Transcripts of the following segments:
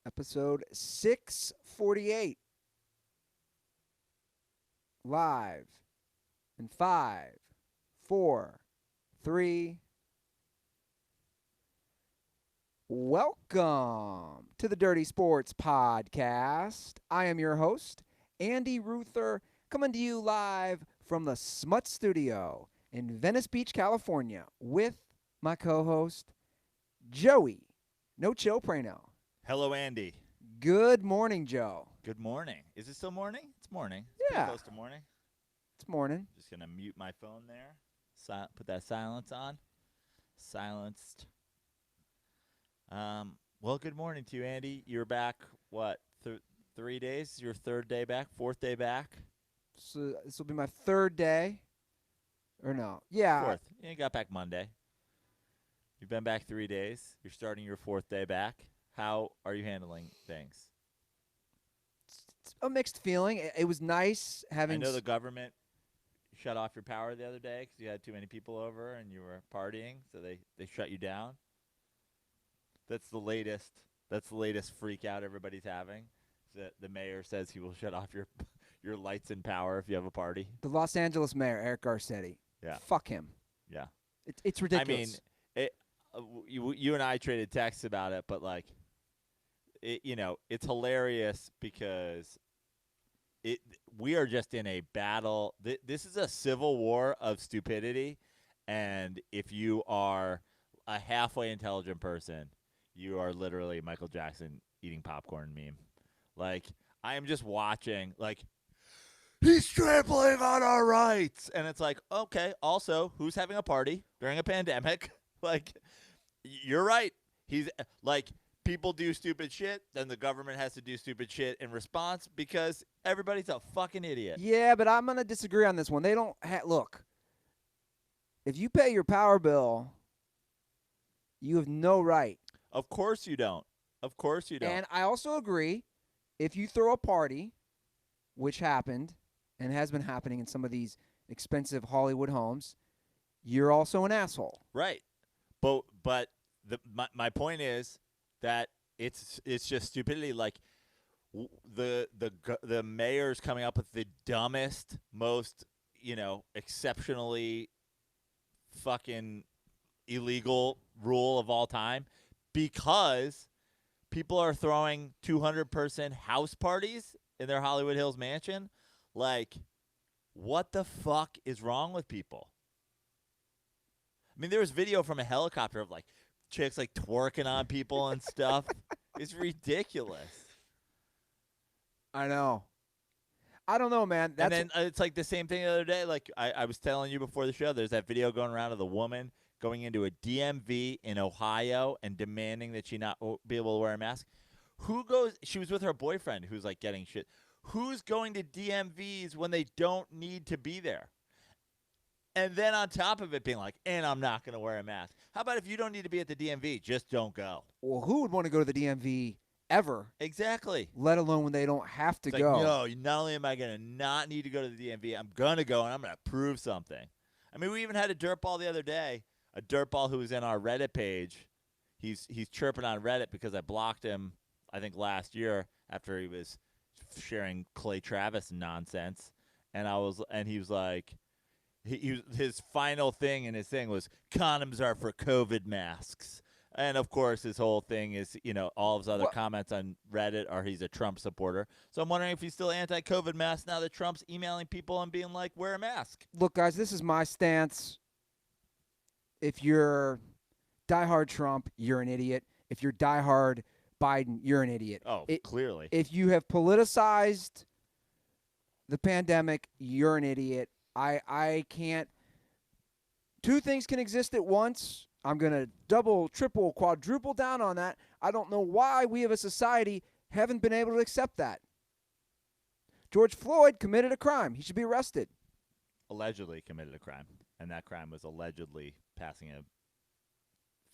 Episode 648. Live in 5, 4, 3. Welcome to the Dirty Sports Podcast. I am your host, Andy Ruther, coming to you live from the Smut Studio in Venice Beach, California, with my co-host, Joey No Chill Prano. Hello, Andy. Good morning, Joe. Good morning. Is it still morning? It's morning. It's Yeah. pretty close to morning. It's morning. Just going to mute my phone there. Put that silence on. Silenced. Well, good morning to you, Andy. You're back, what, 3 days? Your third day back? Fourth day back? So this will be my third day. Or no. Yeah. Fourth. You got back Monday. You've been back 3 days. You're starting your fourth day back. How are you handling things? It's a mixed feeling. It was nice having. I know the government shut off your power the other day because you had too many people over and you were partying, so they shut you down. That's the latest. That's the latest freak out everybody's having. The mayor says he will shut off your lights and power if you have a party. The Los Angeles mayor, Eric Garcetti. Yeah. Fuck him. Yeah. It's ridiculous. I mean, you and I traded texts about it, but like, it's hilarious because we are just in a battle. This is a civil war of stupidity, and if you are a halfway intelligent person, you are literally Michael Jackson eating popcorn meme. Like, I am just watching, like, he's trampling on our rights. And it's like, okay, also, who's having a party during a pandemic? Like, you're right. He's, like, people do stupid shit, then the government has to do stupid shit in response because everybody's a fucking idiot. Yeah, but I'm going to disagree on this one. They don't look, if you pay your power bill, you have no right. Of course you don't. Of course you don't. And I also agree, if you throw a party, which happened and has been happening in some of these expensive Hollywood homes, you're also an asshole. Right. But my point is that it's just stupidity. Like, the mayor's coming up with the dumbest, most, exceptionally fucking illegal rule of all time because people are throwing 200-person house parties in their Hollywood Hills mansion. Like, what the fuck is wrong with people? I mean, there was video from a helicopter of, like, chicks, like, twerking on people and stuff. It's ridiculous. I know. I don't know, man. And then it's like the same thing the other day. Like, I was telling you before the show, there's that video going around of the woman going into a DMV in Ohio and demanding that she not be able to wear a mask. Who goes – she was with her boyfriend who's, like, getting shit. Who's going to DMVs when they don't need to be there? And then on top of it being like, and I'm not going to wear a mask. How about if you don't need to be at the DMV, just don't go? Well, who would want to go to the DMV ever? Exactly. Let alone when they don't have to go. Like, no, not only am I going to not need to go to the DMV, I'm going to go and I'm going to prove something. I mean, we even had a DirtBall the other day, a DirtBall who was in our Reddit page. He's chirping on Reddit because I blocked him, I think, last year after he was sharing Clay Travis nonsense. And he was like, his final thing in his thing was condoms are for COVID masks. And, of course, his whole thing is, all of his other comments on Reddit are he's a Trump supporter. So I'm wondering if he's still anti-COVID masks now that Trump's emailing people and being like, wear a mask. Look, guys, this is my stance. If you're diehard Trump, you're an idiot. If you're diehard Biden, you're an idiot. Oh, clearly. If you have politicized the pandemic, you're an idiot. I can't. Two things can exist at once. I'm going to double, triple, quadruple down on that. I don't know why we as a society haven't been able to accept that. George Floyd committed a crime. He should be arrested. Allegedly committed a crime. And that crime was allegedly passing a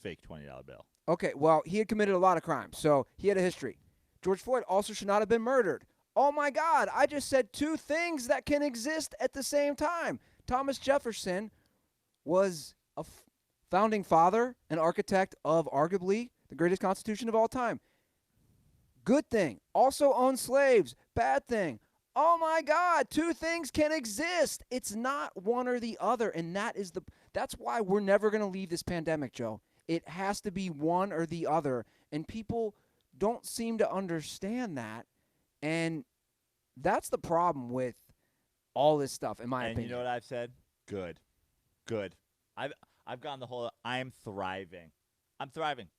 fake $20 bill. Okay, well, he had committed a lot of crimes, so he had a history. George Floyd also should not have been murdered. Oh, my God, I just said two things that can exist at the same time. Thomas Jefferson was a founding father and architect of arguably the greatest constitution of all time. Good thing. Also own slaves. Bad thing. Oh my God, two things can exist. It's not one or the other. And that's why we're never going to leave this pandemic, Joe. It has to be one or the other. And people don't seem to understand that. And that's the problem with all this stuff, in my opinion. And you know what I've said? Good. I've gone the whole. I'm thriving.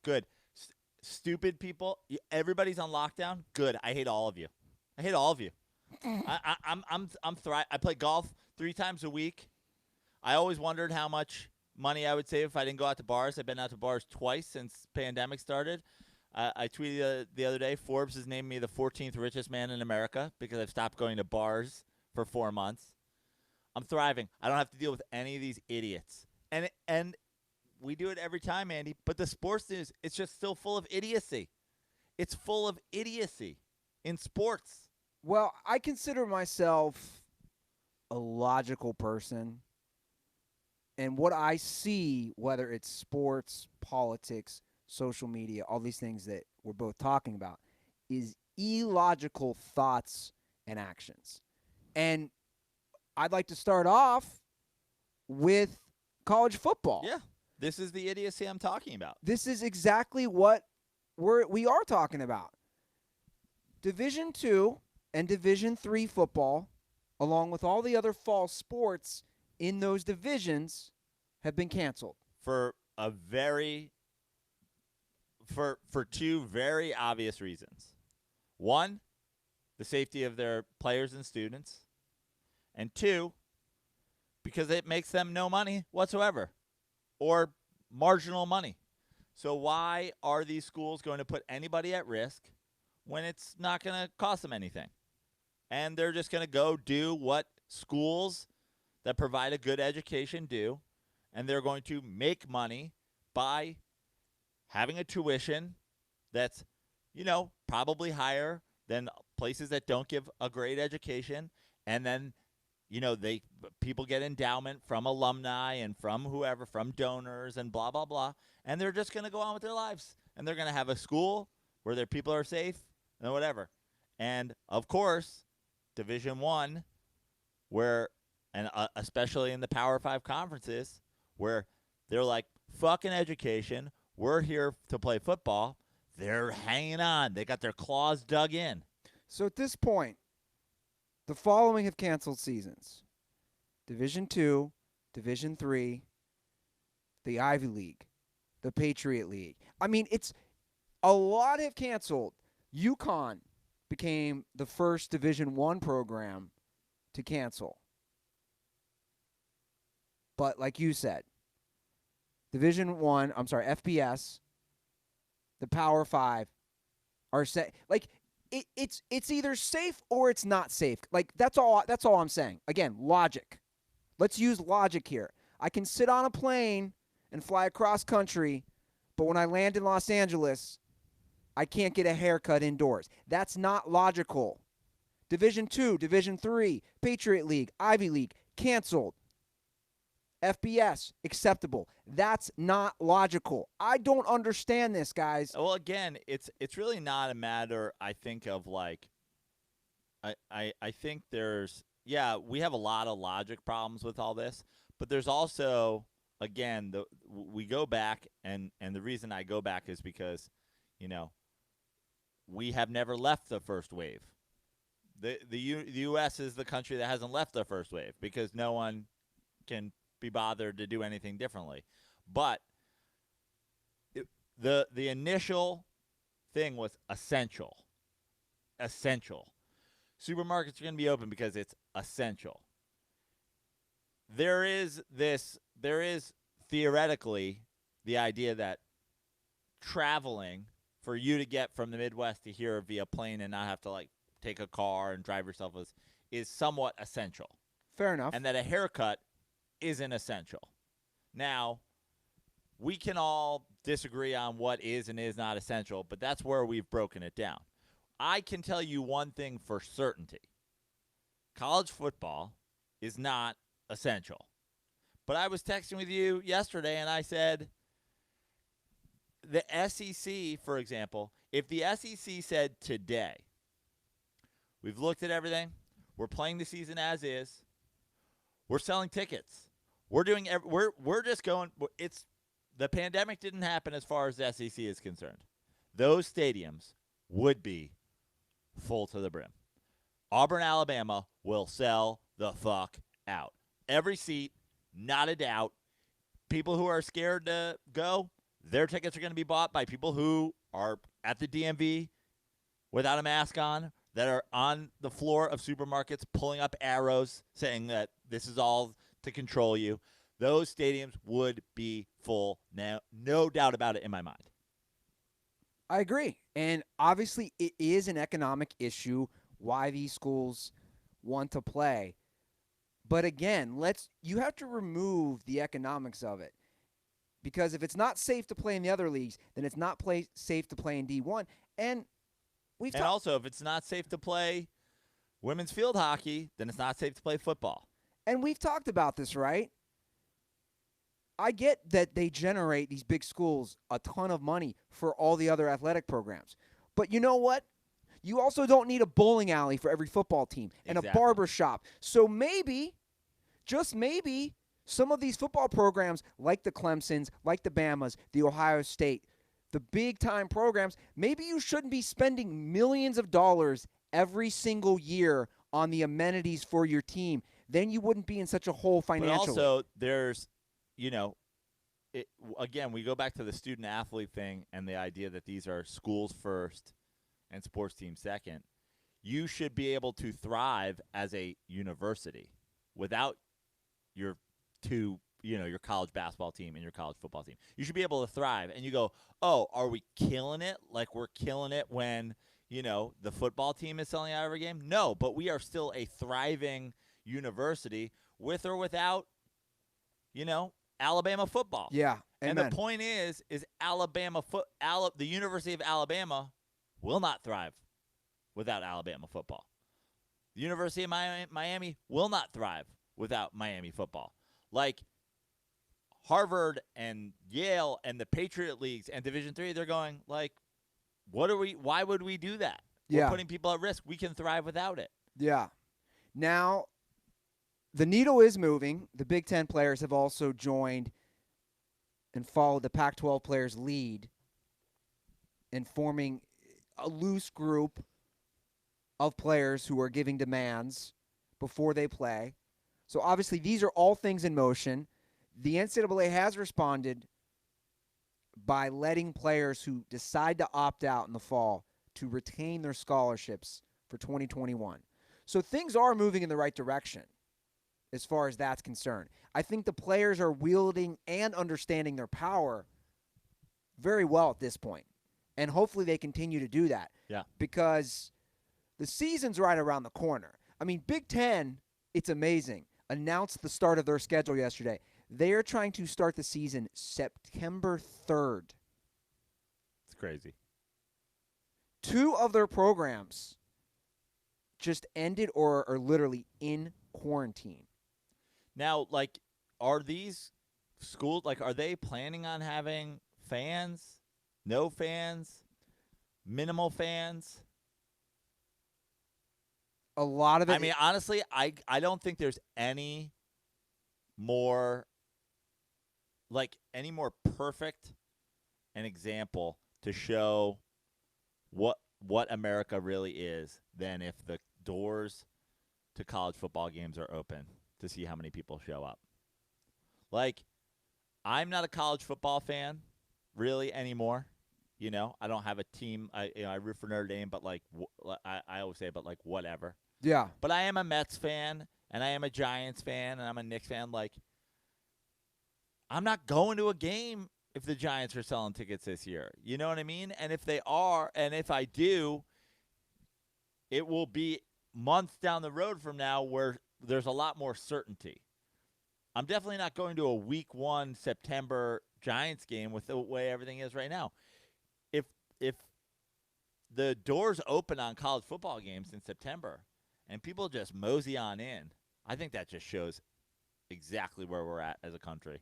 Good. Stupid people. Everybody's on lockdown. Good. I hate all of you. I'm thriving. I play golf 3 times a week. I always wondered how much money I would save if I didn't go out to bars. I've been out to bars twice since pandemic started. I tweeted the other day, Forbes has named me the 14th richest man in America because I've stopped going to bars for 4 months. I'm thriving. I don't have to deal with any of these idiots. And we do it every time, Andy. But the sports news, it's just still full of idiocy. It's full of idiocy in sports. Well, I consider myself a logical person. And what I see, whether it's sports, politics, social media, all these things that we're both talking about, is illogical thoughts and actions. And I'd like to start off with college football. Yeah, this is the idiocy I'm talking about. This is exactly what we are talking about. Division II and Division III football, along with all the other fall sports in those divisions, have been canceled. For two very obvious reasons. One, the safety of their players and students. And two, because it makes them no money whatsoever or marginal money. So why are these schools going to put anybody at risk when it's not going to cost them anything? And they're just going to go do what schools that provide a good education do, and they're going to make money by having a tuition that's, probably higher than places that don't give a great education, and then people get endowment from alumni and from whoever, from donors and blah, blah, blah. And they're just going to go on with their lives. And they're going to have a school where their people are safe and whatever. And, of course, Division I, where, and especially in the Power 5 conferences, where they're like, fucking education, we're here to play football. They're hanging on. They got their claws dug in. So at this point, the following have canceled seasons: Division II, Division III, the Ivy League, the Patriot League. I mean, it's a lot have canceled. UConn became the first Division I program to cancel. But like you said, FBS, the Power 5 are set. Like, it's either safe or it's not safe. Like, that's all I'm saying. Again, logic. Let's use logic here. I can sit on a plane and fly across country, but when I land in Los Angeles, I can't get a haircut indoors. That's not logical. Division II, Division III, Patriot League, Ivy League, canceled. FBS, acceptable. That's not logical. I don't understand this, guys. Well, again, it's really not a matter, I think, of like, I think there's, we have a lot of logic problems with all this, but there's also, again, we go back, and the reason I go back is because, we have never left the first wave. The U.S. is the country that hasn't left the first wave because no one can be bothered to do anything differently. But the initial thing was essential. Supermarkets are going to be open because it's essential. There is theoretically the idea that traveling, for you to get from the Midwest to here via plane and not have to like take a car and drive yourself is somewhat essential. Fair enough. And that a haircut isn't essential. Now, we can all disagree on what is and is not essential, but that's where we've broken it down. I can tell you one thing for certainty. College football is not essential. But I was texting with you yesterday, and I said, the SEC, for example, if the SEC said today, we've looked at everything, we're playing the season as is, we're selling tickets, we're just going. It's the pandemic didn't happen as far as the SEC is concerned. Those stadiums would be full to the brim. Auburn, Alabama will sell the fuck out. Every seat, not a doubt. People who are scared to go, their tickets are going to be bought by people who are at the DMV without a mask on, that are on the floor of supermarkets pulling up arrows saying that this is all to control you. Those stadiums would be full now, no doubt about it in my mind. I agree. And obviously it is an economic issue why these schools want to play. But again, you have to remove the economics of it. Because if it's not safe to play in the other leagues, then it's not safe to play in D1. And also, if it's not safe to play women's field hockey, then it's not safe to play football. And we've talked about this, right? I get that they generate, these big schools, a ton of money for all the other athletic programs. But you know what? You also don't need a bowling alley for every football team and a barber shop. So maybe, just maybe, some of these football programs, like the Clemsons, like the Bamas, the Ohio State, the big-time programs, maybe you shouldn't be spending millions of dollars every single year on the amenities for your team. Then you wouldn't be in such a hole financially. But also, there's, again, we go back to the student-athlete thing and the idea that these are schools first and sports teams second. You should be able to thrive as a university without your your college basketball team and your college football team. You should be able to thrive. And you go, oh, are we killing it like we're killing it when, the football team is selling out every game? No, but we are still a thriving university with or without, Alabama football. Yeah, amen. And the point is the University of Alabama will not thrive without Alabama football. The University of Miami will not thrive without Miami football. Like Harvard and Yale and the Patriot Leagues and Division III, they're going like, why would we do that? Yeah. We're putting people at risk. We can thrive without it. Yeah. Now, the needle is moving. The Big Ten players have also joined and followed the Pac-12 players' lead in forming a loose group of players who are giving demands before they play. So obviously these are all things in motion. The NCAA has responded by letting players who decide to opt out in the fall to retain their scholarships for 2021. So things are moving in the right direction as far as that's concerned. I think the players are wielding and understanding their power very well at this point. And hopefully they continue to do that. Yeah. Because the season's right around the corner. I mean, Big Ten, it's amazing, announced the start of their schedule yesterday. They are trying to start the season September 3rd. It's crazy. 2 of their programs just ended or are literally in quarantine. Now, are these schools, are they planning on having fans? No fans? Minimal fans? A lot of it. I mean, honestly, I don't think there's any more perfect an example to show what America really is than if the doors to college football games are open to see how many people show up. I'm not a college football fan really anymore. I don't have a team. I root for Notre Dame, but I always say, but whatever. Yeah. But I am a Mets fan, and I am a Giants fan, and I'm a Knicks fan. I'm not going to a game if the Giants are selling tickets this year. You know what I mean? And if they are, and if I do, it will be months down the road from now where there's a lot more certainty. I'm definitely not going to a week 1 September Giants game with the way everything is right now. If the doors open on college football games in September and people just mosey on in, I think that just shows exactly where we're at as a country.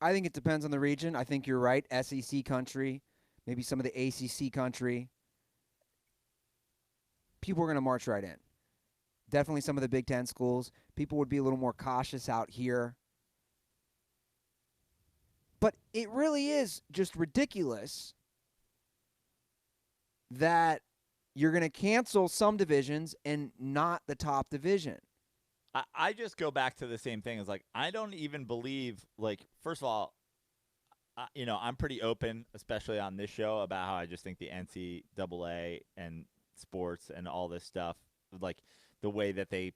I think it depends on the region. I think you're right. SEC country, maybe some of the ACC country, people are going to march right in. Definitely some of the Big Ten schools. People would be a little more cautious out here. But it really is just ridiculous that you're going to cancel some divisions and not the top division. I just go back to the same thing. It's like, I don't even believe, like, first of all, I'm pretty open, especially on this show, about how I just think the NCAA and sports and all this stuff, like the way that they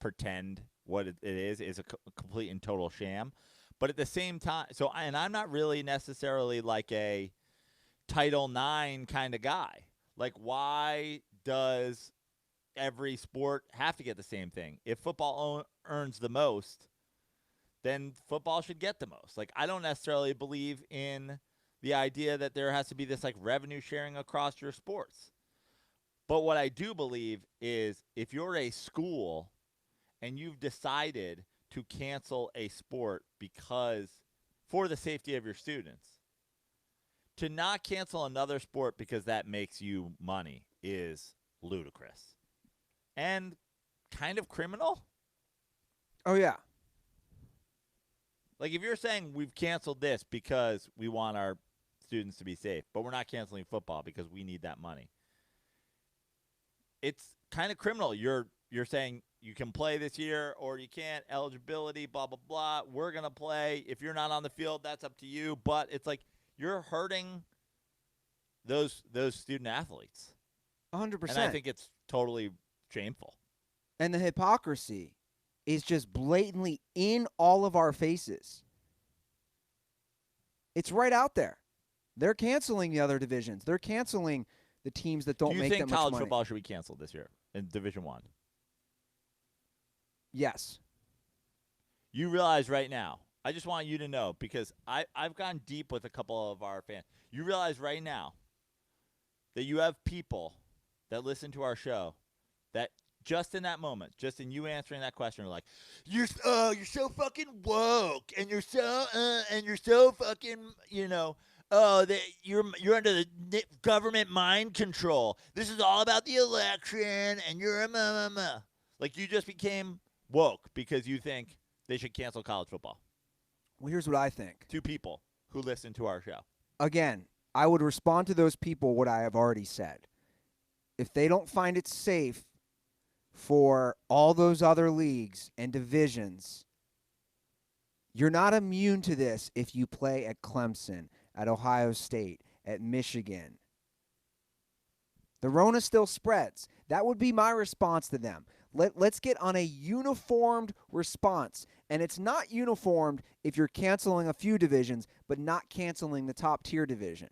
pretend what it is a complete and total sham. But at the same time, and I'm not really necessarily like a Title IX kind of guy. Like, why does every sport have to get the same thing? If football earns the most, then football should get the most. Like, I don't necessarily believe in the idea that there has to be this like revenue sharing across your sports. But what I do believe is if you're a school and you've decided to cancel a sport because for the safety of your students, to not cancel another sport because that makes you money is ludicrous and kind of criminal. Oh, yeah. Like, if you're saying we've canceled this because we want our students to be safe, but we're not canceling football because we need that money, it's kind of criminal. You're saying you can play this year or you can't, eligibility, blah, blah, blah. We're going to play. If you're not on the field, that's up to you. But it's like you're hurting those student athletes. 100%. And I think it's totally shameful. And the hypocrisy is just blatantly in all of our faces. It's right out there. They're canceling the other divisions. They're canceling the teams that don't make that much money. Do you think college football should be canceled this year in Division I? Yes. You realize right now, I just want you to know, because I've gone deep with a couple of our fans. You realize right now that you have people that listen to our show that just in that moment, just in you answering that question, are like, you're so fucking woke, and you're so fucking, you're under the government mind control. This is all about the election, and you're a like, you just became woke because you think they should cancel college football. Well, here's what I think. 2 people who listen to our show. Again, I would respond to those people what I have already said. If they don't find it safe for all those other leagues and divisions, you're not immune to this if you play at Clemson, at Ohio State, at Michigan. The Rona still spreads. That would be my response to them. Let's get on a uniformed response. And it's not uniformed if you're canceling a few divisions, but not canceling the top tier division.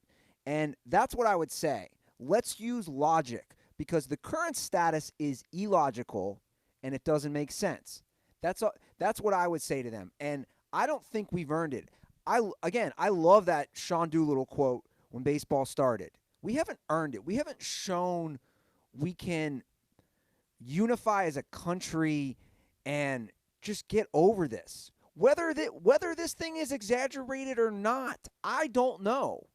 And that's what I would say. Let's use logic, because the current status is illogical and it doesn't make sense. That's what I would say to them. And I don't think we've earned it. I love that Sean Doolittle quote when baseball started. We haven't earned it. We haven't shown we can unify as a country and just get over this. Whether this thing is exaggerated or not, I don't know.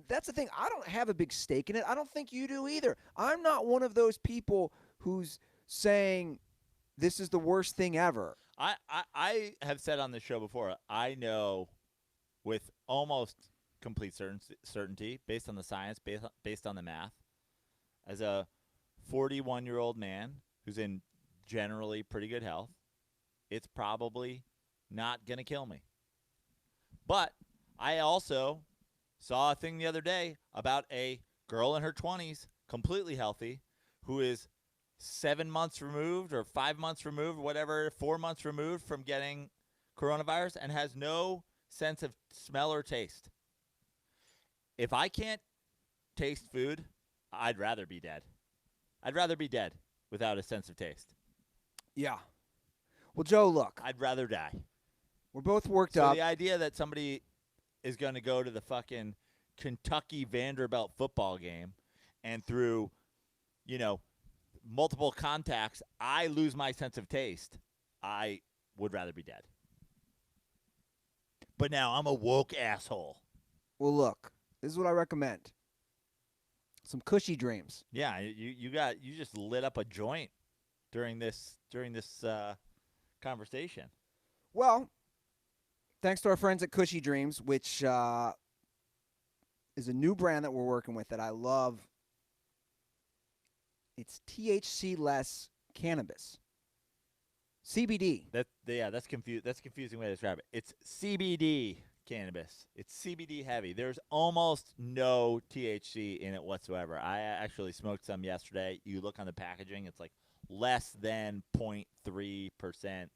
That's the thing. I don't have a big stake in it. I don't think you do either. I'm not one of those people who's saying this is the worst thing ever. I have said on this show before, I know with almost complete certainty, based on the science, based on the math, as a 41-year-old man who's in generally pretty good health, it's probably not going to kill me. But I also saw a thing the other day about a girl in her 20s, completely healthy, who is 7 months removed or 5 months removed, whatever, 4 months removed from getting coronavirus and has no sense of smell or taste. If I can't taste food, I'd rather be dead. I'd rather be dead without a sense of taste. Yeah. Well, Joe, look. I'd rather die. We're both worked up. So the idea that somebody is going to go to the fucking Kentucky Vanderbilt football game and through, multiple contacts, I lose my sense of taste, I would rather be dead. But now I'm a woke asshole. Well, look, this is what I recommend. Some Cushy Dreams. Yeah, you just lit up a joint during this conversation. Well, thanks to our friends at Cushy Dreams, which is a new brand that we're working with that I love. It's THC-less cannabis. CBD. That's confusing way to describe it. It's CBD cannabis. It's CBD heavy. There's almost no THC in it whatsoever. I actually smoked some yesterday. You look on the packaging, it's like less than 0.3%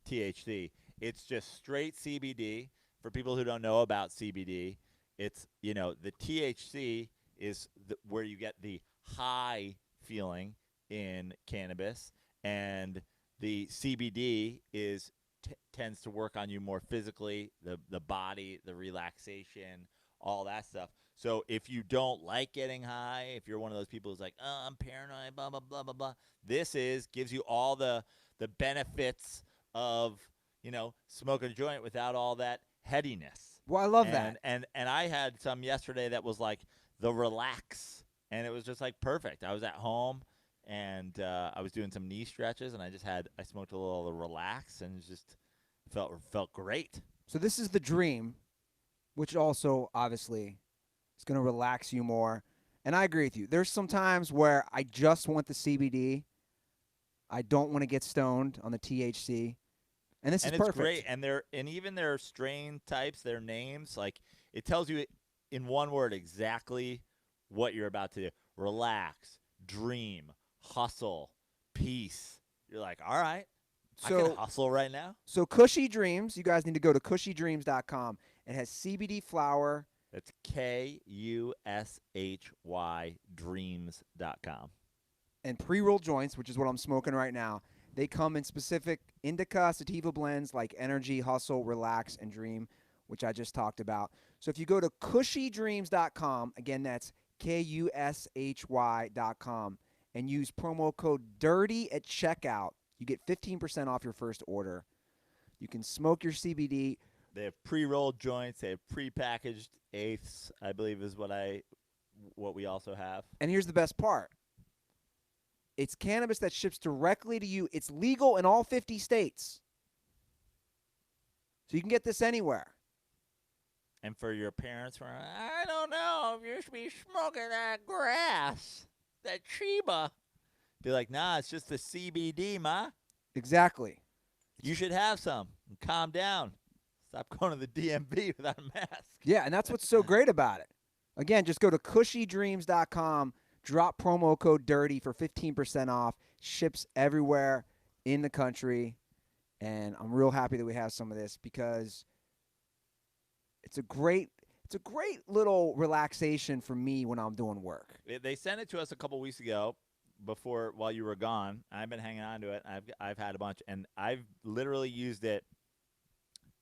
THC. It's just straight CBD. For people who don't know about CBD, it's, the THC is where you get the high feeling in cannabis, and the CBD tends to work on you more physically, the body, the relaxation, all that stuff. So if you don't like getting high, if you're one of those people who's like, oh, I'm paranoid, blah, blah, blah, blah, blah, this gives you all the benefits of, smoking a joint without all that headiness. Well, I love that. And I had some yesterday that was like the relax, and it was just like perfect. I was at home, and I was doing some knee stretches, and I smoked a little relax, and it just felt great. So this is the dream, which also obviously is going to relax you more. And I agree with you. There's some times where I just want the CBD. I don't want to get stoned on the THC. And this is perfect. It's great. And even their strain types, their names, like it tells you in one word exactly what you're about to do. Relax, dream, hustle, peace. You're like, all right, I can hustle right now. So Cushy Dreams, you guys need to go to cushydreams.com. It has CBD flower. That's KUSHY dreams.com. And pre-roll joints, which is what I'm smoking right now. They come in specific indica, sativa blends like Energy, Hustle, Relax, and Dream, which I just talked about. So if you go to cushydreams.com, again, that's KUSHY.com, and use promo code DIRTY at checkout, you get 15% off your first order. You can smoke your CBD. They have pre-rolled joints. They have pre-packaged eighths, I believe is what we also have. And here's the best part. It's cannabis that ships directly to you. It's legal in all 50 states. So you can get this anywhere. And for your parents, I don't know if you should be smoking that grass, that chiba. Be like, nah, it's just the CBD, ma. Exactly. You should have some. And calm down. Stop going to the DMV without a mask. Yeah, and that's what's so great about it. Again, just go to cushydreams.com. Drop promo code DIRTY for 15% off. Ships everywhere in the country. And I'm real happy that we have some of this because it's a great little relaxation for me when I'm doing work. They sent it to us a couple weeks ago while you were gone. I've been hanging on to it. I've had a bunch, and I've literally used it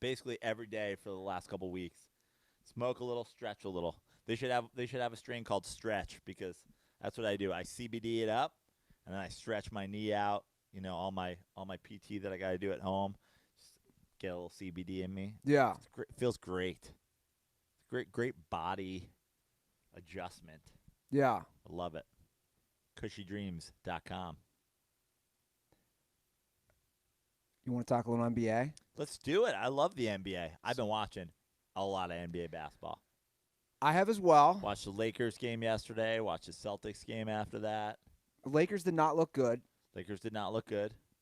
basically every day for the last couple weeks. Smoke a little, stretch a little. They should have a strain called Stretch because that's what I do. I CBD it up, and then I stretch my knee out. All my PT that I got to do at home. Just get a little CBD in me. Yeah, it feels great. Great body adjustment. Yeah, I love it. Cushydreams.com. You want to talk a little NBA? Let's do it. I love the NBA. I've been watching a lot of NBA basketball. I have as well. Watched the Lakers game yesterday. Watched the Celtics game after that. The Lakers did not look good.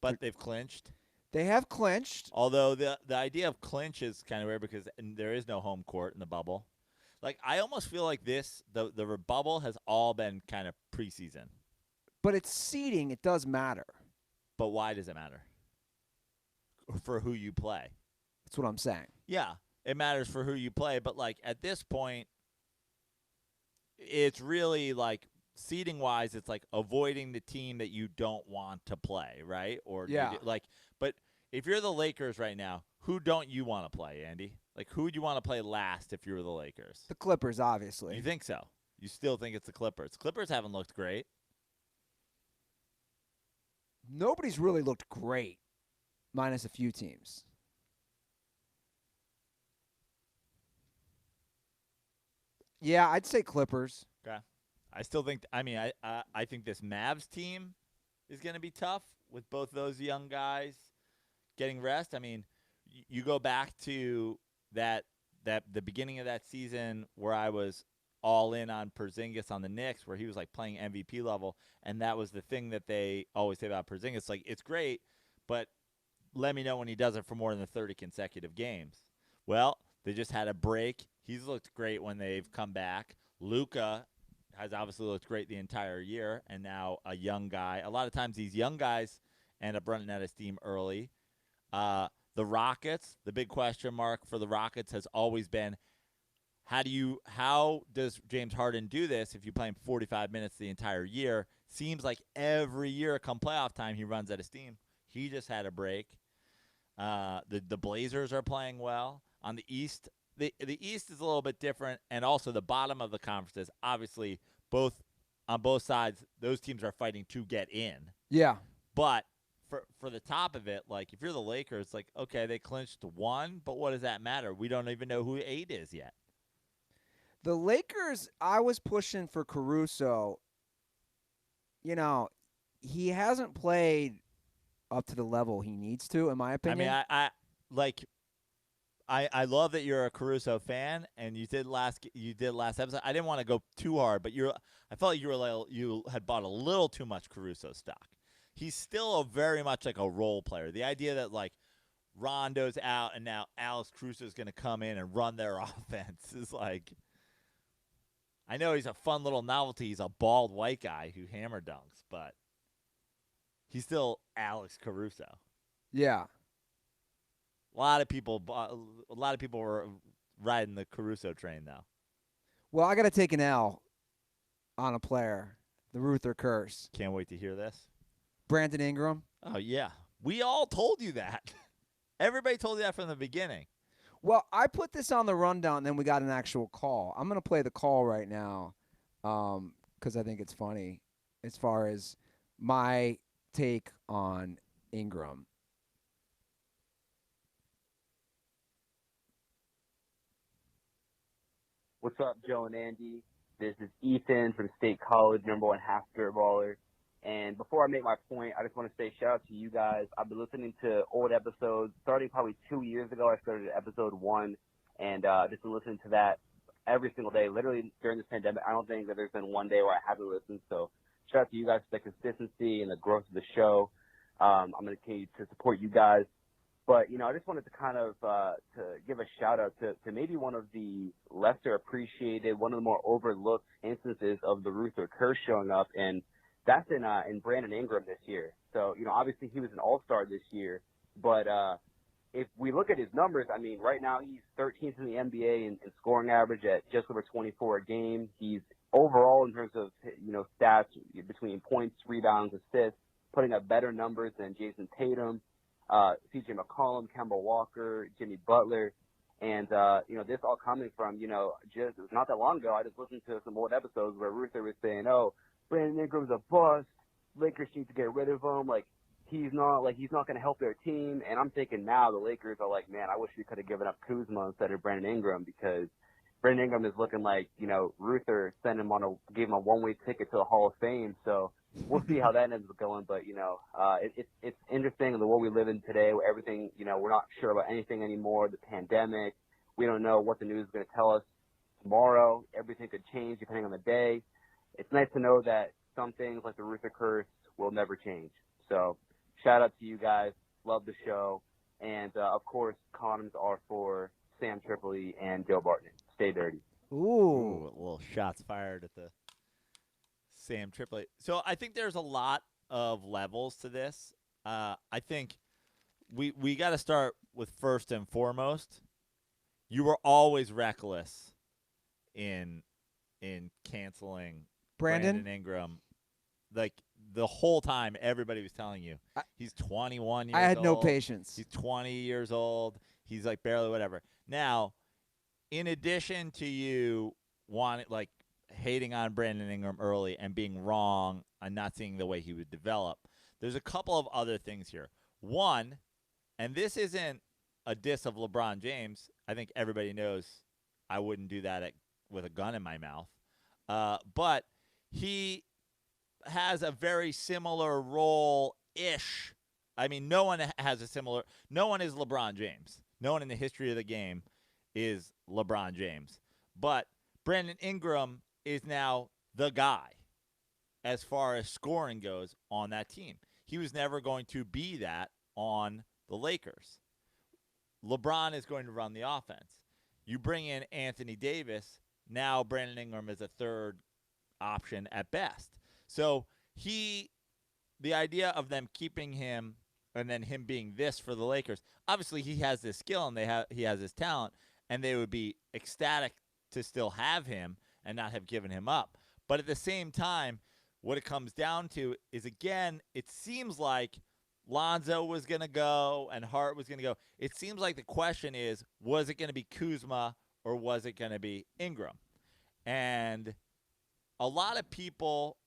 But they've clinched. They have clinched. Although the idea of clinch is kind of weird because there is no home court in the bubble. Like I almost feel like the bubble has all been kind of preseason. But it's seeding. It does matter. But why does it matter? For who you play. That's what I'm saying. Yeah, it matters for who you play. But like at this point, it's really like seeding wise, it's like avoiding the team that you don't want to play, right? Or yeah, but if you're the Lakers right now, who don't you want to play, Andy? Like who would you want to play last if you were the Lakers? The Clippers, obviously. You think so? You still think it's the Clippers? Clippers haven't looked great. Nobody's really looked great, minus a few teams. Yeah, I'd say Clippers. Okay. I still think. I mean, I think this Mavs team is going to be tough with both those young guys getting rest. I mean, you go back to that the beginning of that season where I was all in on Porzingis on the Knicks, where he was like playing MVP level, and that was the thing that they always say about Porzingis. Like, it's great, but let me know when he does it for more than 30 consecutive games. Well, they just had a break. He's looked great when they've come back. Luka has obviously looked great the entire year, and now a young guy. A lot of times these young guys end up running out of steam early. The Rockets, the big question mark for the Rockets has always been, how does James Harden do this if you play him 45 minutes the entire year? Seems like every year come playoff time he runs out of steam. He just had a break. The Blazers are playing well. On the East, the East is a little bit different, and also the bottom of the conferences, obviously on both sides, those teams are fighting to get in. Yeah. But for the top of it, like if you're the Lakers, like, okay, they clinched 1, but what does that matter? We don't even know who 8 is yet. The Lakers, I was pushing for Caruso. You know, he hasn't played up to the level he needs to, in my opinion. I mean, I love that you're a Caruso fan, and you did last episode. I didn't want to go too hard, but I felt like you had bought a little too much Caruso stock. He's still very much like a role player. The idea that like Rondo's out and now Alex Caruso is going to come in and run their offense is like, I know he's a fun little novelty. He's a bald white guy who hammer dunks, but he's still Alex Caruso. Yeah. A lot of people were riding the Caruso train, though. Well, I got to take an L on a player, the Ruther curse. Can't wait to hear this. Brandon Ingram. Oh, yeah. We all told you that. Everybody told you that from the beginning. Well, I put this on the rundown, and then we got an actual call. I'm going to play the call right now because I think it's funny as far as my take on Ingram. What's up, Joe and Andy? This is Ethan from State College, #1 half DirtBaller. And before I make my point, I just want to say shout out to you guys. I've been listening to old episodes. Starting probably 2 years ago, I started at episode 1, and just been listening to that every single day. Literally during this pandemic, I don't think that there's been one day where I haven't listened. So shout out to you guys for the consistency and the growth of the show. I'm going to continue to support you guys. But, I just wanted to kind of to give a shout-out to maybe one of the lesser appreciated, one of the more overlooked instances of the Ruther curse showing up, and that's in Brandon Ingram this year. So, obviously he was an all-star this year, but if we look at his numbers, I mean, right now he's 13th in the NBA in scoring average at just over 24 a game. He's overall in terms of, stats between points, rebounds, assists, putting up better numbers than Jason Tatum, CJ McCollum, Kemba Walker, Jimmy Butler, and, this all coming from, just not that long ago, I just listened to some old episodes where Ruther was saying, oh, Brandon Ingram's a bust, Lakers need to get rid of him, he's not going to help their team, and I'm thinking now the Lakers are like, man, I wish we could have given up Kuzma instead of Brandon Ingram, because Brandon Ingram is looking like, Ruther gave him a one-way ticket to the Hall of Fame, so we'll see how that ends up going, but, it's interesting in the world we live in today where everything, we're not sure about anything anymore, the pandemic, we don't know what the news is going to tell us tomorrow, everything could change depending on the day. It's nice to know that some things like the Ruther curse will never change. So shout out to you guys, love the show, and of course, condoms are for Sam Tripoli and Joe Barton. Stay dirty. Ooh, a little shots fired at the Sam Tripoli. So I think there's a lot of levels to this. I think we got to start with first and foremost. You were always reckless in canceling Brandon Ingram. Like the whole time, everybody was telling you he's 21 years old. I had no patience. He's 20 years old. He's like barely whatever. Now, in addition to you hating on Brandon Ingram early and being wrong and not seeing the way he would develop, there's a couple of other things here. One, and this isn't a diss of LeBron James. I think everybody knows I wouldn't do that with a gun in my mouth. But he has a very similar role-ish. I mean, no one has a similar. No one is LeBron James. No one in the history of the game is LeBron James. But Brandon Ingram is now the guy as far as scoring goes on that team. He was never going to be that on the Lakers. LeBron is going to run the offense. You bring in Anthony Davis, now Brandon Ingram is a third option at best. So the idea of them keeping him and then him being this for the Lakers, obviously he has this skill and he has this talent, and they would be ecstatic to still have him and not have given him up. But at the same time, what it comes down to is, again, it seems like Lonzo was going to go and Hart was going to go. It seems like the question is, was it going to be Kuzma or was it going to be Ingram? And a lot of people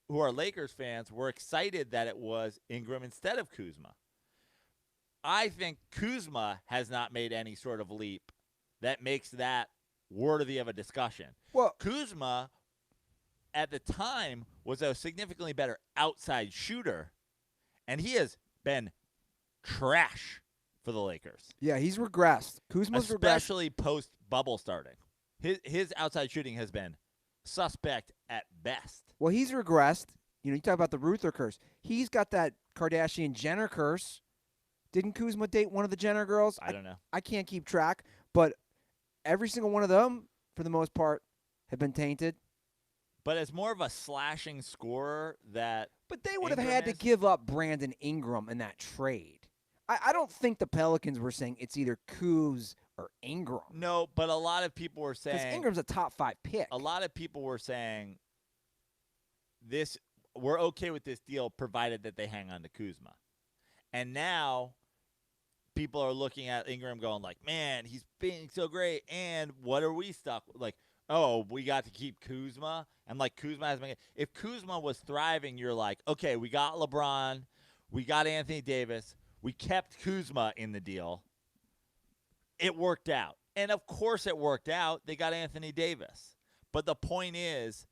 who are Lakers fans were excited that it was Ingram instead of Kuzma. I think Kuzma has not made any sort of leap that makes that worthy of a discussion. Well, Kuzma, at the time, was a significantly better outside shooter, and he has been trash for the Lakers. yeah, he's regressed. Kuzma's regressed. Especially post-bubble starting. His outside shooting has been suspect at best. Well, he's regressed. You know, you talk about the Ruther curse. He's got that Kardashian-Jenner curse. Didn't Kuzma date one of the Jenner girls? I don't know. I can't keep track, but every single one of them, for the most part, have been tainted. But as more of a slashing scorer that But they would have Ingram had to is? give up Brandon Ingram in that trade. I don't think the Pelicans were saying it's either Kuz or Ingram. No, but a lot of people were Because saying Ingram's a top 5 pick. a lot of people were saying we're okay with this deal provided that they hang on to Kuzma. And now people are looking at Ingram going like, man, he's being so great. And what are we stuck with? Like, oh, we got to keep Kuzma. And like Kuzma has been. If Kuzma was thriving, you're like, okay, we got LeBron, we got Anthony Davis, we kept Kuzma in the deal. It worked out. And of course it worked out. They got Anthony Davis. But the point is,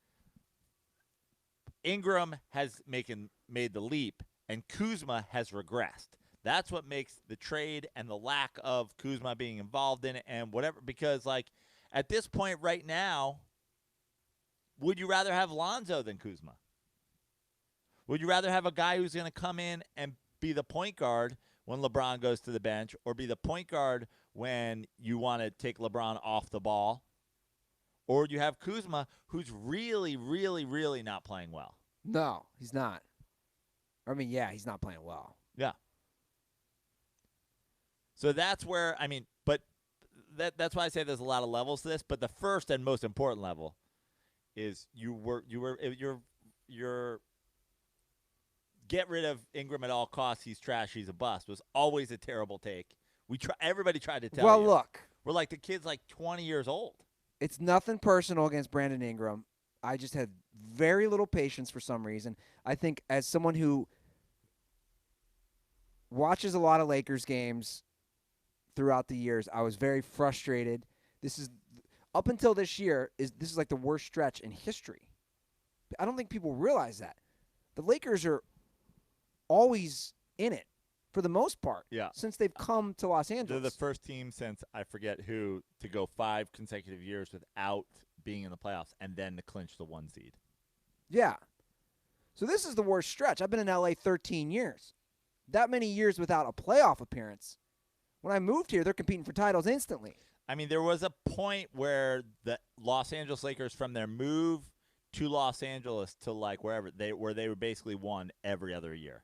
Ingram has made the leap, and Kuzma has regressed. That's what makes the trade and the lack of Kuzma being involved in it and whatever. Because, like, at this point right now, would you rather have Lonzo than Kuzma? Would you rather have a guy who's going to come in and be the point guard when LeBron goes to the bench, or be the point guard when you want to take LeBron off the ball? Or do you have Kuzma, who's really, really, really not playing well? No, he's not. I mean, yeah, he's not playing well. Yeah. So that's where, I mean, but that's why I say there's a lot of levels to this. But the first and most important level is you're get rid of Ingram at all costs. He's trash. He's a bust. Was always a terrible take. Everybody tried to tell you. Well, look, We're like, the kid's like 20 years old. it's nothing personal against Brandon Ingram. I just had very little patience for some reason. I think as someone who watches a lot of Lakers games throughout the years, I was very frustrated. This is up until this year this is like the worst stretch in history. I don't think people realize that. The Lakers are always in it for the most part. Yeah. Since they've come to Los Angeles. They're the first team since I forget who to go 5 consecutive years without being in the playoffs and then to clinch the 1 seed. Yeah. So this is the worst stretch. I've been in LA 13 years. That many years without a playoff appearance. When I moved here, they're competing for titles instantly. I mean, there was a point where the Los Angeles Lakers, from their move to Los Angeles to like where they were basically won every other year.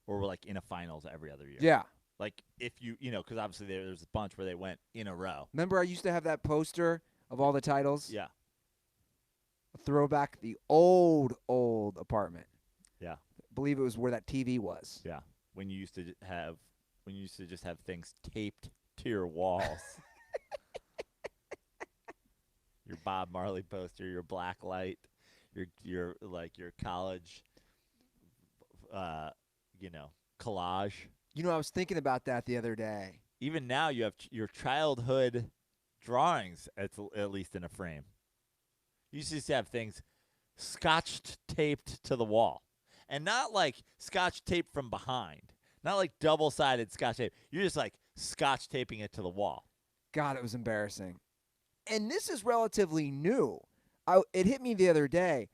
Or were like in a finals every other year. Yeah. Like if because obviously there's a bunch where they went in a row. Remember I used to have that poster of all the titles? Yeah. A throwback, the old apartment. Yeah. I believe it was where that TV was. Yeah. When you used to just have things taped to your walls. Your Bob Marley poster, your black light, your college collage. I was thinking about that the other day. Even now you have your childhood drawings at least in a frame. You used to have things scotch taped to the wall. And not like scotch tape from behind. Not like double-sided scotch tape. You're just like scotch taping it to the wall. God, it was embarrassing. And this is relatively new. It hit me the other day.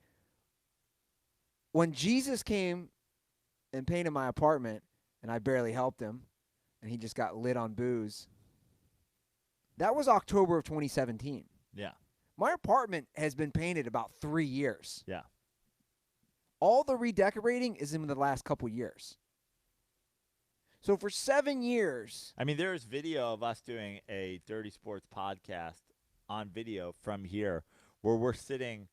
When Jesus came and painted my apartment, and I barely helped him, and he just got lit on booze, that was October of 2017. Yeah. My apartment has been painted about 3 years. Yeah. All the redecorating is in the last couple years. So for 7 years. I mean, there's video of us doing a Dirty Sports podcast on video from here where we're sitting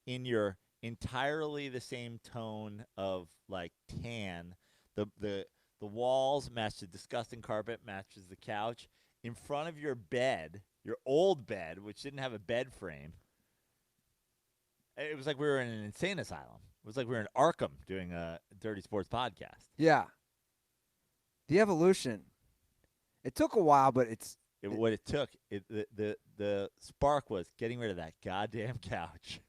in your entirely the same tone of like tan. The walls match the disgusting carpet, matches the couch. In front of your bed, your old bed, which didn't have a bed frame. It was like we were in an insane asylum. It was like we were in Arkham doing a Dirty Sports podcast. Yeah. The evolution. It took a while, but What it took, the spark was getting rid of that goddamn couch.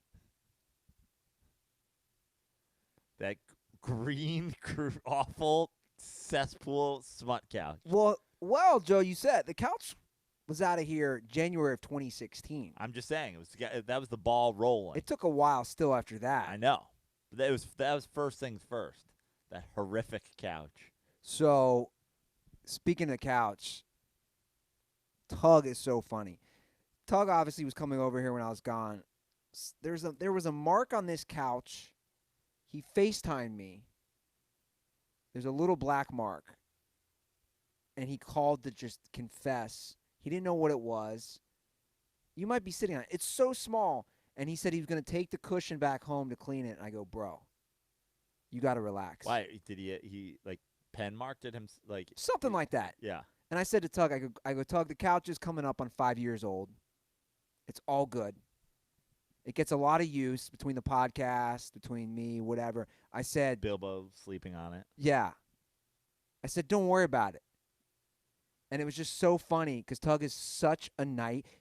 That green, awful cesspool smut couch. Well, Joe, you said the couch was out of here January of 2016. I'm just saying that was the ball rolling. It took a while still after that. I know. But that was first things first. That horrific couch. So, speaking of couch, Tug is so funny. Tug obviously was coming over here when I was gone. There was a mark on this couch. He FaceTimed me. There's a little black mark. And he called to just confess. He didn't know what it was. You might be sitting on it. It's so small. And he said he was going to take the cushion back home to clean it. And I go, bro, you got to relax. Why did he like pen marked it him like something like that? Yeah. And I said to Tug, I go, Tug, the couch is coming up on 5 years old. It's all good. It gets a lot of use between the podcast, between me, whatever. I said, Bilbo sleeping on it. Yeah. I said, don't worry about it. And it was just so funny because Tug is such a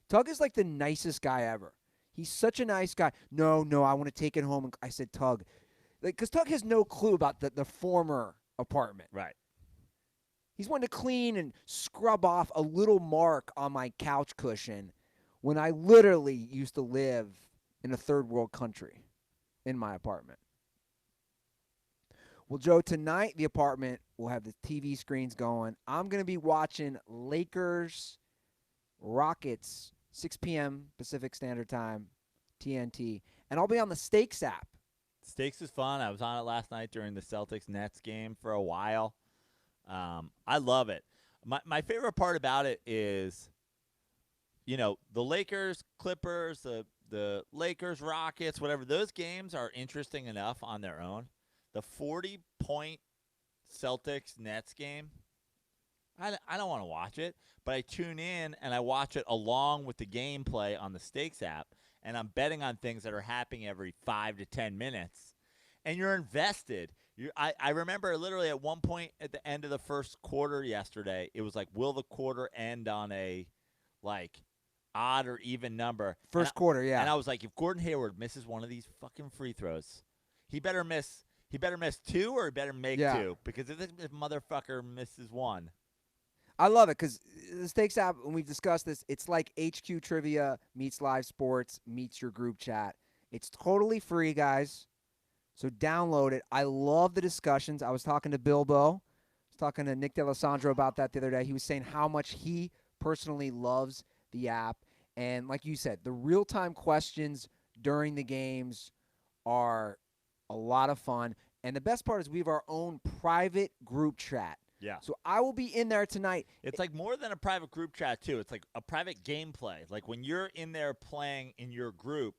Tug is like the nicest guy ever. He's such a nice guy. No, I want to take it home. And I said, Tug, because Tug has no clue about the former apartment. Right. He's wanting to clean and scrub off a little mark on my couch cushion when I literally used to live in a third world country in my apartment. Well, Joe, tonight the apartment will have the TV screens going. I'm going to be watching Lakers, Rockets, 6 p.m. Pacific Standard Time, TNT. And I'll be on the Stakes app. Stakes is fun. I was on it last night during the Celtics-Nets game for a while. I love it. My favorite part about it is, the Lakers, Clippers, the Lakers, Rockets, whatever. Those games are interesting enough on their own. The 40-point Celtics-Nets game, I don't want to watch it, but I tune in and I watch it along with the gameplay on the Stakes app, and I'm betting on things that are happening every 5 to 10 minutes, and you're invested. I remember literally at one point at the end of the first quarter yesterday, it was like, will the quarter end on a, like, odd or even number? First quarter, yeah. And I was like, if Gordon Hayward misses one of these fucking free throws, he better miss 2 or he better make 2, because if this motherfucker misses 1. I love it because the Stakes app, when we've discussed this, it's like HQ Trivia meets live sports meets your group chat. It's totally free, guys. So download it. I love the discussions. I was talking to Bilbo. I was talking to Nick D'Alessandro about that the other day. He was saying how much he personally loves the app. And like you said, the real-time questions during the games are a lot of fun. And the best part is we have our own private group chat. Yeah. So I will be in there tonight. It's like more than a private group chat, too. It's like a private gameplay. Like when you're in there playing in your group,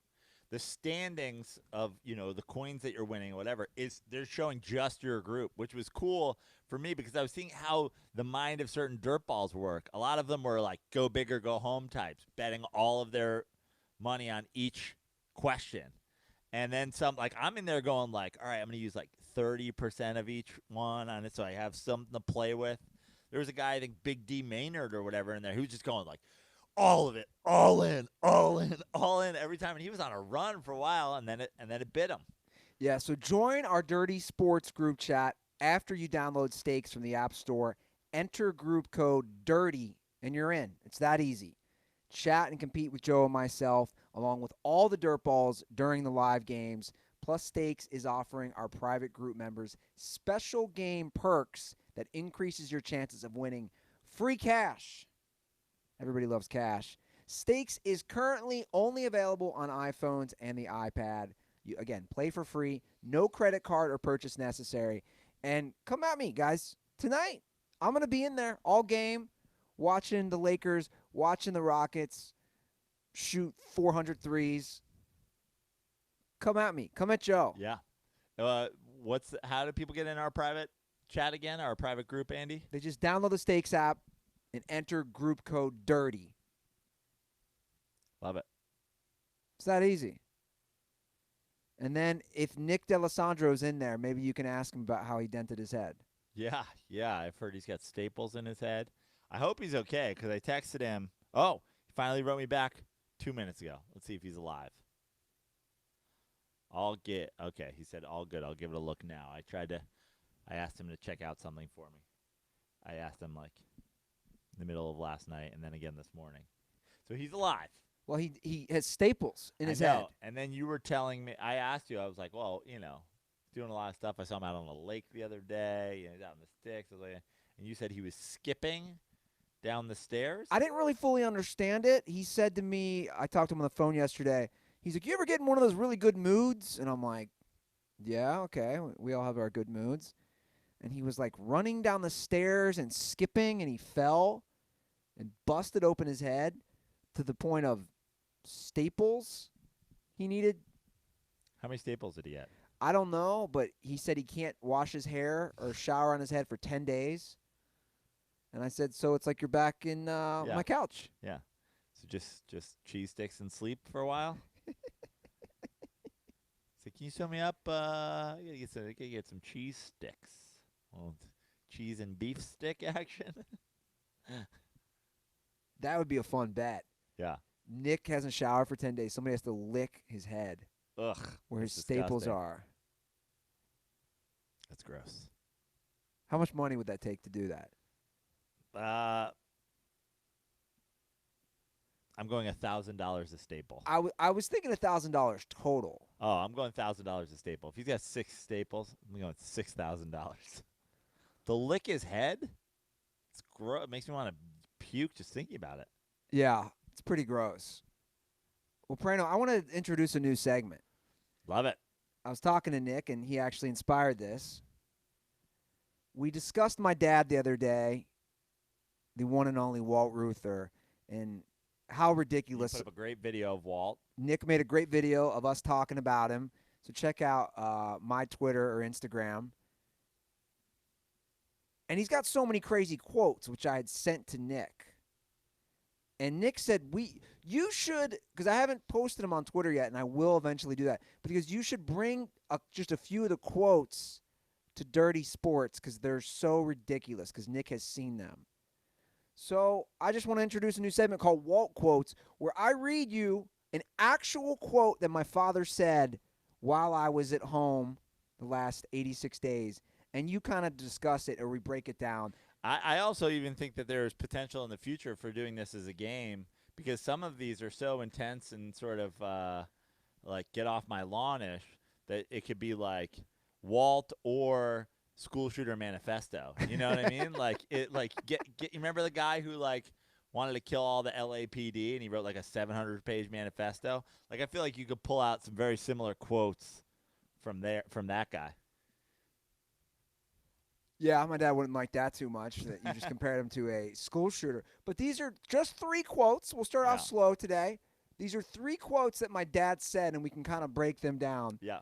the standings of, the coins that you're winning or whatever, they're showing just your group, which was cool for me because I was seeing how the mind of certain DirtBalls work. A lot of them were like go big or go home types, betting all of their money on each question. And then some, like I'm in there going like, all right, I'm going to use like 30% of each one on it so I have something to play with. There was a guy, I think Big D Maynard or whatever in there, who was just going like, all of it, all in, all in, all in every time. And he was on a run for a while, and then it bit him. Yeah, so join our Dirty Sports group chat after you download Steaks from the App Store. Enter group code DIRTY, and you're in. It's that easy. Chat and compete with Joe and myself, along with all the dirtballs during the live games. Plus, Steaks is offering our private group members special game perks that increases your chances of winning free cash. Everybody loves cash. Steaks is currently only available on iPhones and the iPad. You, again, play for free, no credit card or purchase necessary. And come at me, guys. Tonight, I'm going to be in there all game, watching the Lakers, watching the Rockets shoot 400 threes. Come at me. Come at Joe. Yeah. How do people get in our private chat again, our private group, Andy? They just download the Steaks app and enter group code DIRTY. Love it. It's that easy. And then if Nick D'Alessandro's in there, maybe you can ask him about how he dented his head. Yeah. I've heard he's got staples in his head. I hope he's okay because I texted him. Oh, he finally wrote me back 2 minutes ago. Let's see if he's alive. Okay, he said all good. I'll give it a look now. I asked him to check out something for me. I asked him like in the middle of last night and then again this morning. So he's alive. Well, he has staples in his I know. head. And then you were telling me, I asked you, I was like, well, doing a lot of stuff. I saw him out on the lake the other day. He's out in the sticks. I was like, and you said he was skipping down the stairs? I didn't really fully understand it. He said to me, I talked to him on the phone yesterday. He's like, you ever get in one of those really good moods? And I'm like, yeah, okay. We all have our good moods. And he was like running down the stairs and skipping, and he fell and busted open his head to the point of staples he needed. How many staples did he get? I don't know, but he said he can't wash his hair or shower on his head for 10 days. And I said, so it's like you're back in my couch. Yeah. So just cheese sticks and sleep for a while? So can you sew me up? I gotta get some cheese sticks. Well, cheese and beef stick action. That would be a fun bet. Yeah. Nick hasn't showered for 10 days. Somebody has to lick his head. Ugh. Where his that's staples disgusting. are. That's gross. How much money would that take to do that? I'm going $1,000 a staple. I was thinking $1,000 total. Oh, I'm going $1,000 a staple. If he's got 6 staples, I'm going $6,000. To lick his head? It's gross. It makes me want to puke just thinking about it. Yeah, it's pretty gross. Well, Prano, I want to introduce a new segment. Love it. I was talking to Nick, and he actually inspired this. We discussed my dad the other day, the one and only Walt Ruther, and how ridiculous. You put up a great video of Walt. Nick made a great video of us talking about him. So check out my Twitter or Instagram. And he's got so many crazy quotes, which I had sent to Nick. And Nick said, you should, because I haven't posted them on Twitter yet, and I will eventually do that, but because you should bring just a few of the quotes to Dirty Sports because they're so ridiculous, because Nick has seen them. So I just want to introduce a new segment called Walt Quotes, where I read you an actual quote that my father said while I was at home the last 86 days, and you kind of discuss it or we break it down. I also even think that there's potential in the future for doing this as a game because some of these are so intense and sort of like get off my lawn-ish that it could be like Walt or School Shooter Manifesto. You know what I mean? Like get you remember the guy who like wanted to kill all the LAPD and he wrote like a 700-page manifesto? Like I feel like you could pull out some very similar quotes from that guy. Yeah, my dad wouldn't like that too much, that you just compared him to a school shooter. But these are just 3 quotes. We'll start off slow today. These are 3 quotes that my dad said, and we can kind of break them down. Yeah.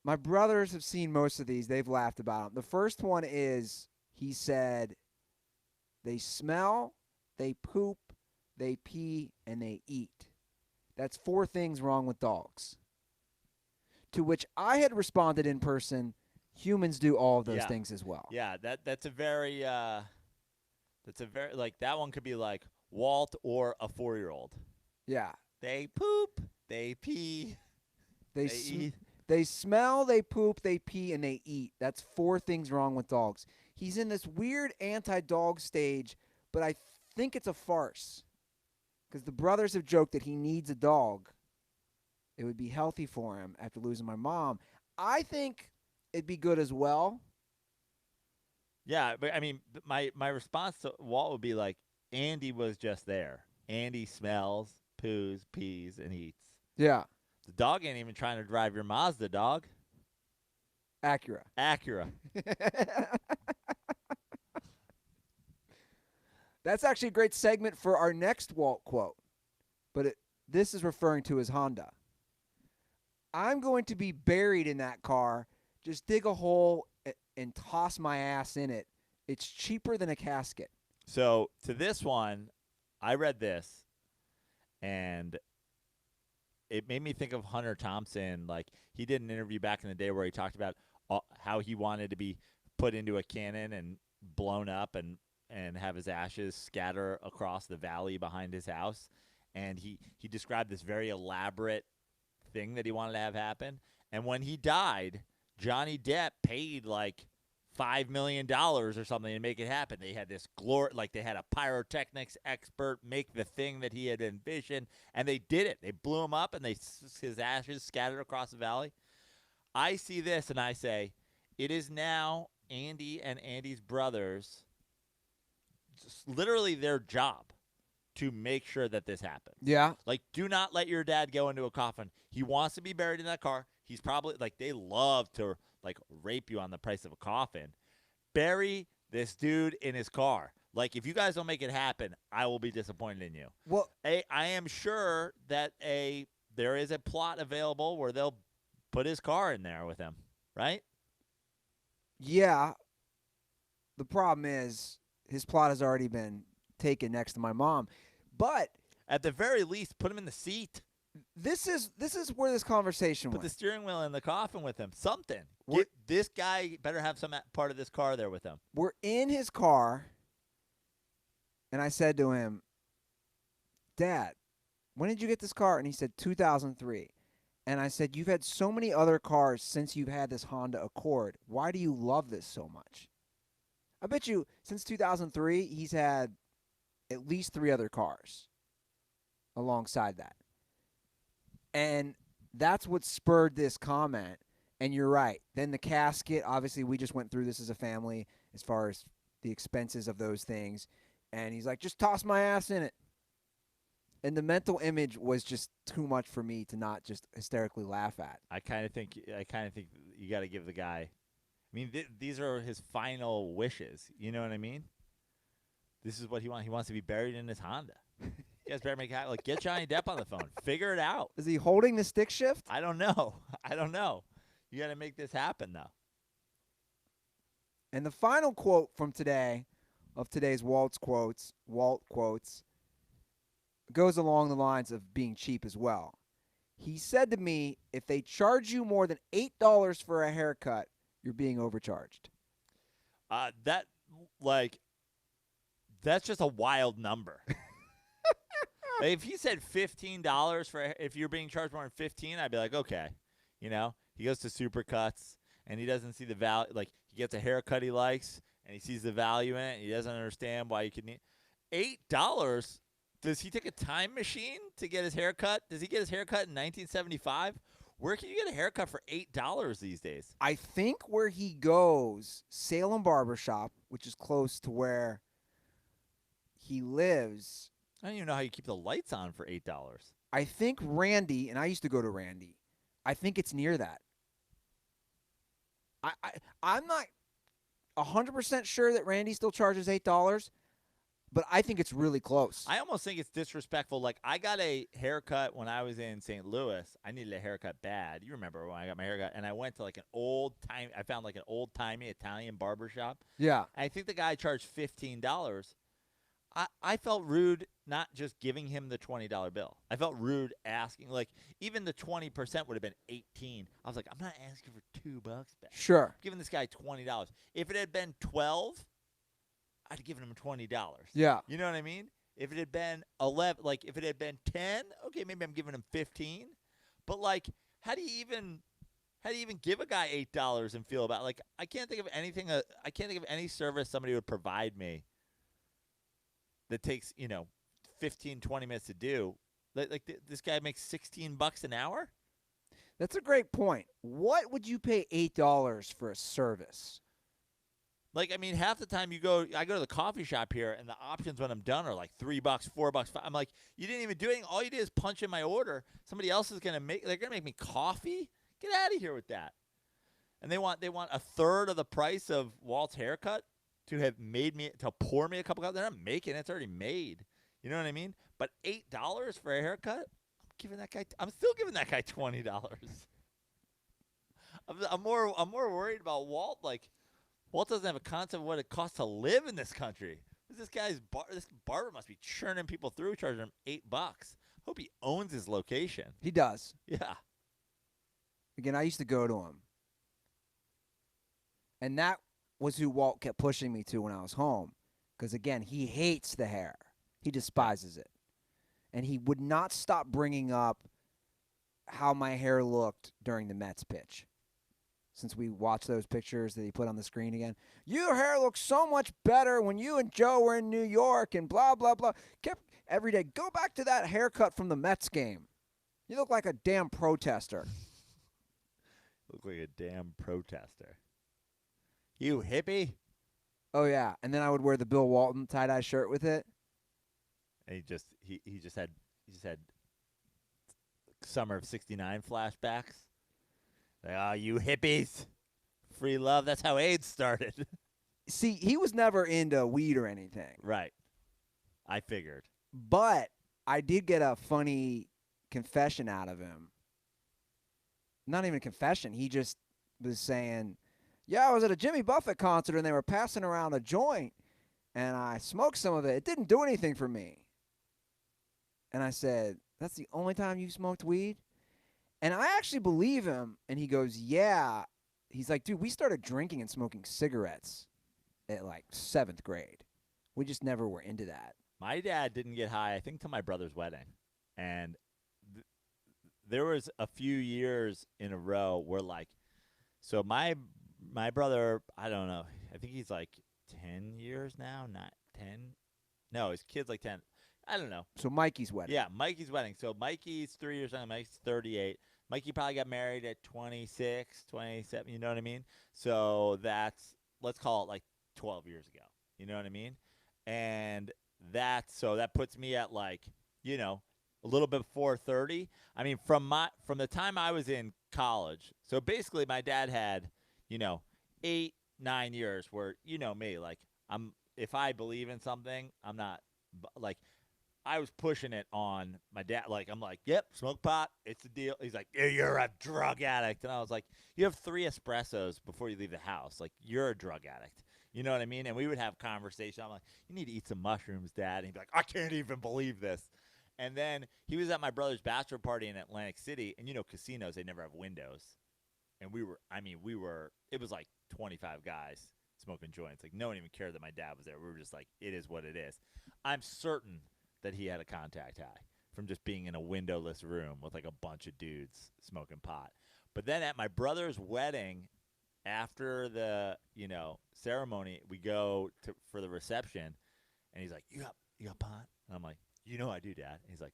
My brothers have seen most of these. They've laughed about them. The first one is, he said, they smell, they poop, they pee, and they eat. That's 4 things wrong with dogs. To which I had responded in person, humans do all of those things as well. Yeah, that's a very like that one could be like Walt or a 4-year-old. Yeah. They poop, they pee, They they eat. They smell, they poop, they pee, and they eat. That's 4 things wrong with dogs. He's in this weird anti-dog stage, but I think it's a farce. Because the brothers have joked that he needs a dog. It would be healthy for him after losing my mom. I think it'd be good as well. Yeah, but I mean, my response to Walt would be like, Andy was just there. Andy smells, poos, pees, and eats. Yeah. The dog ain't even trying to drive your Mazda, dog. Acura. That's actually a great segment for our next Walt quote. But this is referring to his Honda. I'm going to be buried in that car. Just dig a hole and toss my ass in it. It's cheaper than a casket. So to this one, I read this, and it made me think of Hunter Thompson. Like, he did an interview back in the day where he talked about how he wanted to be put into a cannon and blown up and have his ashes scatter across the valley behind his house. And he described this very elaborate thing that he wanted to have happen. And when he died, Johnny Depp paid like $5 million or something to make it happen. They had this they had a pyrotechnics expert make the thing that he had envisioned, and they did it. They blew him up, and his ashes scattered across the valley. I see this, and I say, it is now Andy and Andy's brothers, literally their job to make sure that this happens. Yeah. Like, do not let your dad go into a coffin. He wants to be buried in that car. He's probably, like, they love to, like, rape you on the price of a coffin. Bury this dude in his car. Like, if you guys don't make it happen, I will be disappointed in you. Well, I am sure that there is a plot available where they'll put his car in there with him, right? yeah. The problem is his plot has already been taken next to my mom. But At the very least, put him in the seat. this is where this conversation Put the went. steering wheel in the coffin with him. Something. We're- This guy better have some part of this car there with him. We're in his car, and I said to him, Dad, when did you get this car? And he said, 2003. And I said, you've had so many other cars since you've had this Honda Accord. Why do you love this so much? I bet you since 2003, he's had at least 3 other cars alongside that. And that's what spurred this comment. And you're right. Then the casket, obviously we just went through this as a family as far as the expenses of those things. And he's like, just toss my ass in it. And the mental image was just too much for me to not just hysterically laugh at. I kind of think you got to give the guy. I mean, these are his final wishes. You know what I mean? This is what he wants. He wants to be buried in his Honda. You guys better make it. Like, get Johnny Depp on the phone. Figure it out. Is he holding the stick shift? I don't know. You got to make this happen, though. And the final quote from today's Walt Quotes, goes along the lines of being cheap as well. He said to me, if they charge you more than $8 for a haircut, you're being overcharged. That's just a wild number. If he said $15 if you're being charged more than $15, I'd be like, okay. You know, he goes to Supercuts and he doesn't see the value. Like, he gets a haircut he likes and he sees the value in it. And he doesn't understand why you could need $8. Does he take a time machine to get his haircut? Does he get his haircut in 1975? Where can you get a haircut for $8 these days? I think where he goes, Salem Barbershop, which is close to where he lives. I don't even know how you keep the lights on for $8. I think Randy, and I used to go to Randy, I think it's near that. I'm not 100% sure that Randy still charges $8, but I think it's really close. I almost think it's disrespectful. Like, I got a haircut when I was in St. Louis. I needed a haircut bad. You remember when I got my haircut, and I went to like I found like an old-timey Italian barbershop. Yeah. I think the guy charged $15. I felt rude not just giving him the $20 bill. I felt rude asking. Like, even the 20% would have been $18. I was like, I'm not asking for $2 back. Sure. I'm giving this guy $20. If it had been $12, I'd have given him $20. Yeah. You know what I mean? If it had been 11, like if it had been 10, okay, maybe I'm giving him 15. But like, how do you even give a guy $8 and feel about like I can't think of anything. I can't think of any service somebody would provide me that takes 15, 20 minutes to do. This guy makes $16 an hour. That's a great point. What would you pay $8 for a service? Like, I mean, half the time I go to the coffee shop here, and the options when I'm done are like $3, $4, $5. I'm like, you didn't even do anything. All you did is punch in my order. Somebody else is they're gonna make me coffee. Get out of here with that. And they want a third of the price of Walt's haircut to pour me a couple cups. They're not making it; it's already made. You know what I mean? But $8 for a haircut, I'm still giving that guy $20. I'm more worried about Walt. Like, Walt doesn't have a concept of what it costs to live in this country. This barber must be churning people through, charging him $8. Hope he owns his location. He does. Yeah. Again, I used to go to him. And that was who Walt kept pushing me to when I was home. Because, again, he hates the hair. He despises it. And he would not stop bringing up how my hair looked during the Mets pitch. Since we watched those pictures that he put on the screen again. Your hair looks so much better when you and Joe were in New York and blah, blah, blah. Kept every day, go back to that haircut from the Mets game. You look like a damn protester. Look like a damn protester. You hippie. Oh, yeah. And then I would wear the Bill Walton tie-dye shirt with it. And he just had summer of '69 flashbacks. Like, oh, you hippies. Free love. That's how AIDS started. See, he was never into weed or anything. Right. I figured. But I did get a funny confession out of him. Not even a confession. He just was saying, yeah, I was at a Jimmy Buffett concert and they were passing around a joint and I smoked some of it. It didn't do anything for me. And I said, that's the only time you smoked weed? And I actually believe him. And he goes, yeah. He's like, dude, we started drinking and smoking cigarettes at like 7th grade. We just never were into that. My dad didn't get high, I think, till my brother's wedding. And there was a few years in a row where, like, so my brother, I don't know, I think he's like 10 years now, not 10. No, his kid's like 10. I don't know. So Mikey's wedding. Yeah, Mikey's wedding. So Mikey's 3 years younger. Mikey's 38. Mikey probably got married at 26, 27. You know what I mean? So that's, let's call it like 12 years ago. You know what I mean? And that puts me at like, a little bit before 30. I mean, from the time I was in college. So basically, my dad had, 8, 9 years where, me, like, if I believe in something, I'm not like. I was pushing it on my dad. Like, I'm like, yep, smoke pot. It's a deal. He's like, yeah, you're a drug addict. And I was like, you have 3 espressos before you leave the house. Like, you're a drug addict. You know what I mean? And we would have conversation. I'm like, you need to eat some mushrooms, Dad. And he'd be like, I can't even believe this. And then he was at my brother's bachelor party in Atlantic City. And, casinos, they never have windows. And it was like 25 guys smoking joints. Like, no one even cared that my dad was there. We were just like, it is what it is. I'm certain that he had a contact high from just being in a windowless room with like a bunch of dudes smoking pot. But then at my brother's wedding, after the, ceremony, we go for the reception, and he's like, you got pot? And I'm like, I do, Dad. And he's like,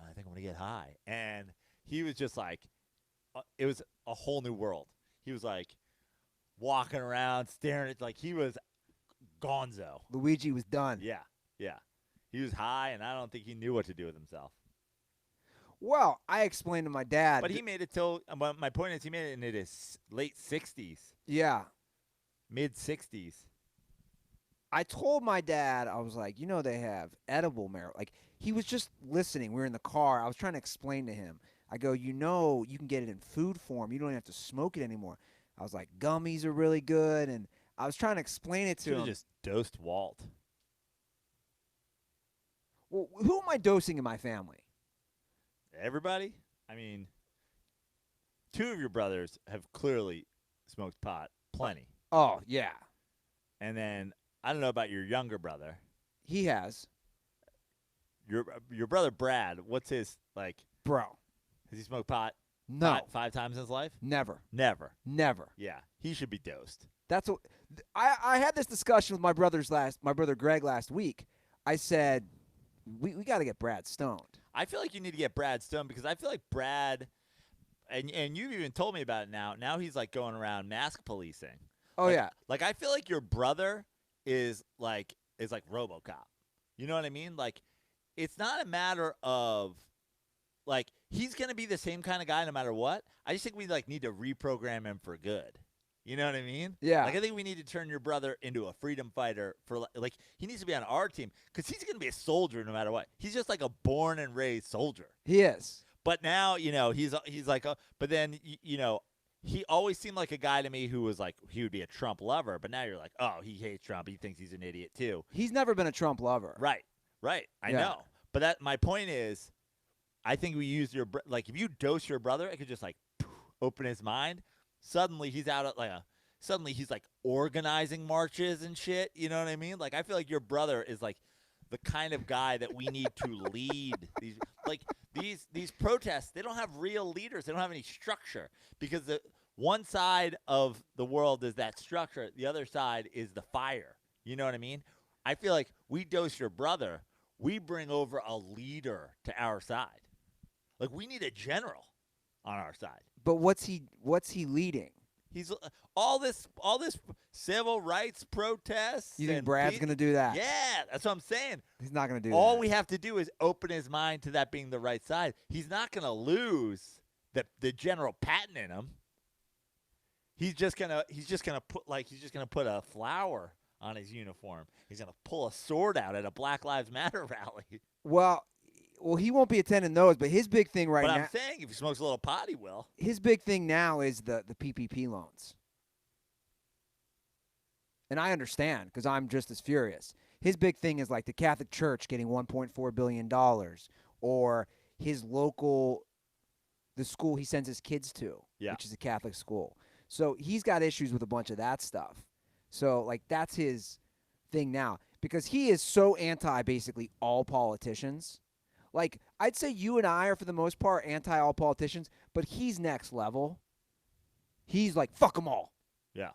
I think I'm going to get high. And he was just like, it was a whole new world. He was like walking around, staring at, like, he was gonzo. Luigi was done. Yeah, yeah. He was high, and I don't think he knew what to do with himself. Well, I explained to my dad. But he made it till, my point is, he made it in his late 60s. Yeah. Mid-60s. I told my dad, I was like, they have edible marijuana. Like, he was just listening. We were in the car. I was trying to explain to him. I go, you can get it in food form. You don't have to smoke it anymore. I was like, gummies are really good. And I was trying to explain it to him. Just dosed Walt. Well, who am I dosing in my family? Everybody? I mean, 2 of your brothers have clearly smoked pot. Plenty. Oh, yeah. And then, I don't know about your younger brother. He has. Your brother Brad, what's his like? Bro, Has he smoked pot no, five times in his life? never. Never. Yeah. He should be dosed. That's what I had this discussion with my brother Greg last week. I said we got to get Brad stoned. I feel like you need to get Brad stoned because I feel like Brad, and you've even told me about it now. Now he's like going around mask policing. Oh like, yeah. Like I feel like your brother is like RoboCop. You know what I mean? Like it's not a matter of like he's gonna be the same kind of guy no matter what. I just think we like need to reprogram him for good. You know what I mean? Yeah. Like I think we need to turn your brother into a freedom fighter for like he needs to be on our team because he's gonna be a soldier no matter what. He's just like a born and raised soldier. He is. But now he's like but then he always seemed like a guy to me who was like he would be a Trump lover. But now you're like, oh, he hates Trump. He thinks he's an idiot too. He's never been a Trump lover. Right. I know. But my point is, I think we use like if you dose your brother, it could just like open his mind. Suddenly he's out at suddenly he's like organizing marches and shit. You know what I mean? Like I feel like your brother is like the kind of guy that we need to lead these protests. They don't have real leaders. They don't have any structure because the one side of the world is that structure. The other side is the fire. You know what I mean? I feel like we dose your brother. We bring over a leader to our side. Like we need a general on our side. But what's he leading? He's all this civil rights protests. You think Brad's going to do that? Yeah, that's what I'm saying. He's not going to do All that. we have to do is open his mind to that being the right side. He's not going to lose the general Patton in him. He's just gonna put a flower on his uniform. He's gonna pull a sword out at a Black Lives Matter rally. Well, he won't be attending those, but his big thing right But now. I'm saying if he smokes a little pot, he will. His big thing now is the PPP loans. And I understand because I'm just as furious. His big thing is like the Catholic Church getting $1.4 billion or his the school he sends his kids to, which is a Catholic school. So he's got issues with a bunch of that stuff. So, like, that's his thing now because he is so anti basically all politicians. Like, I'd say you and I are, for the most part, anti-all politicians, but he's next level. He's like, fuck them all. Yeah.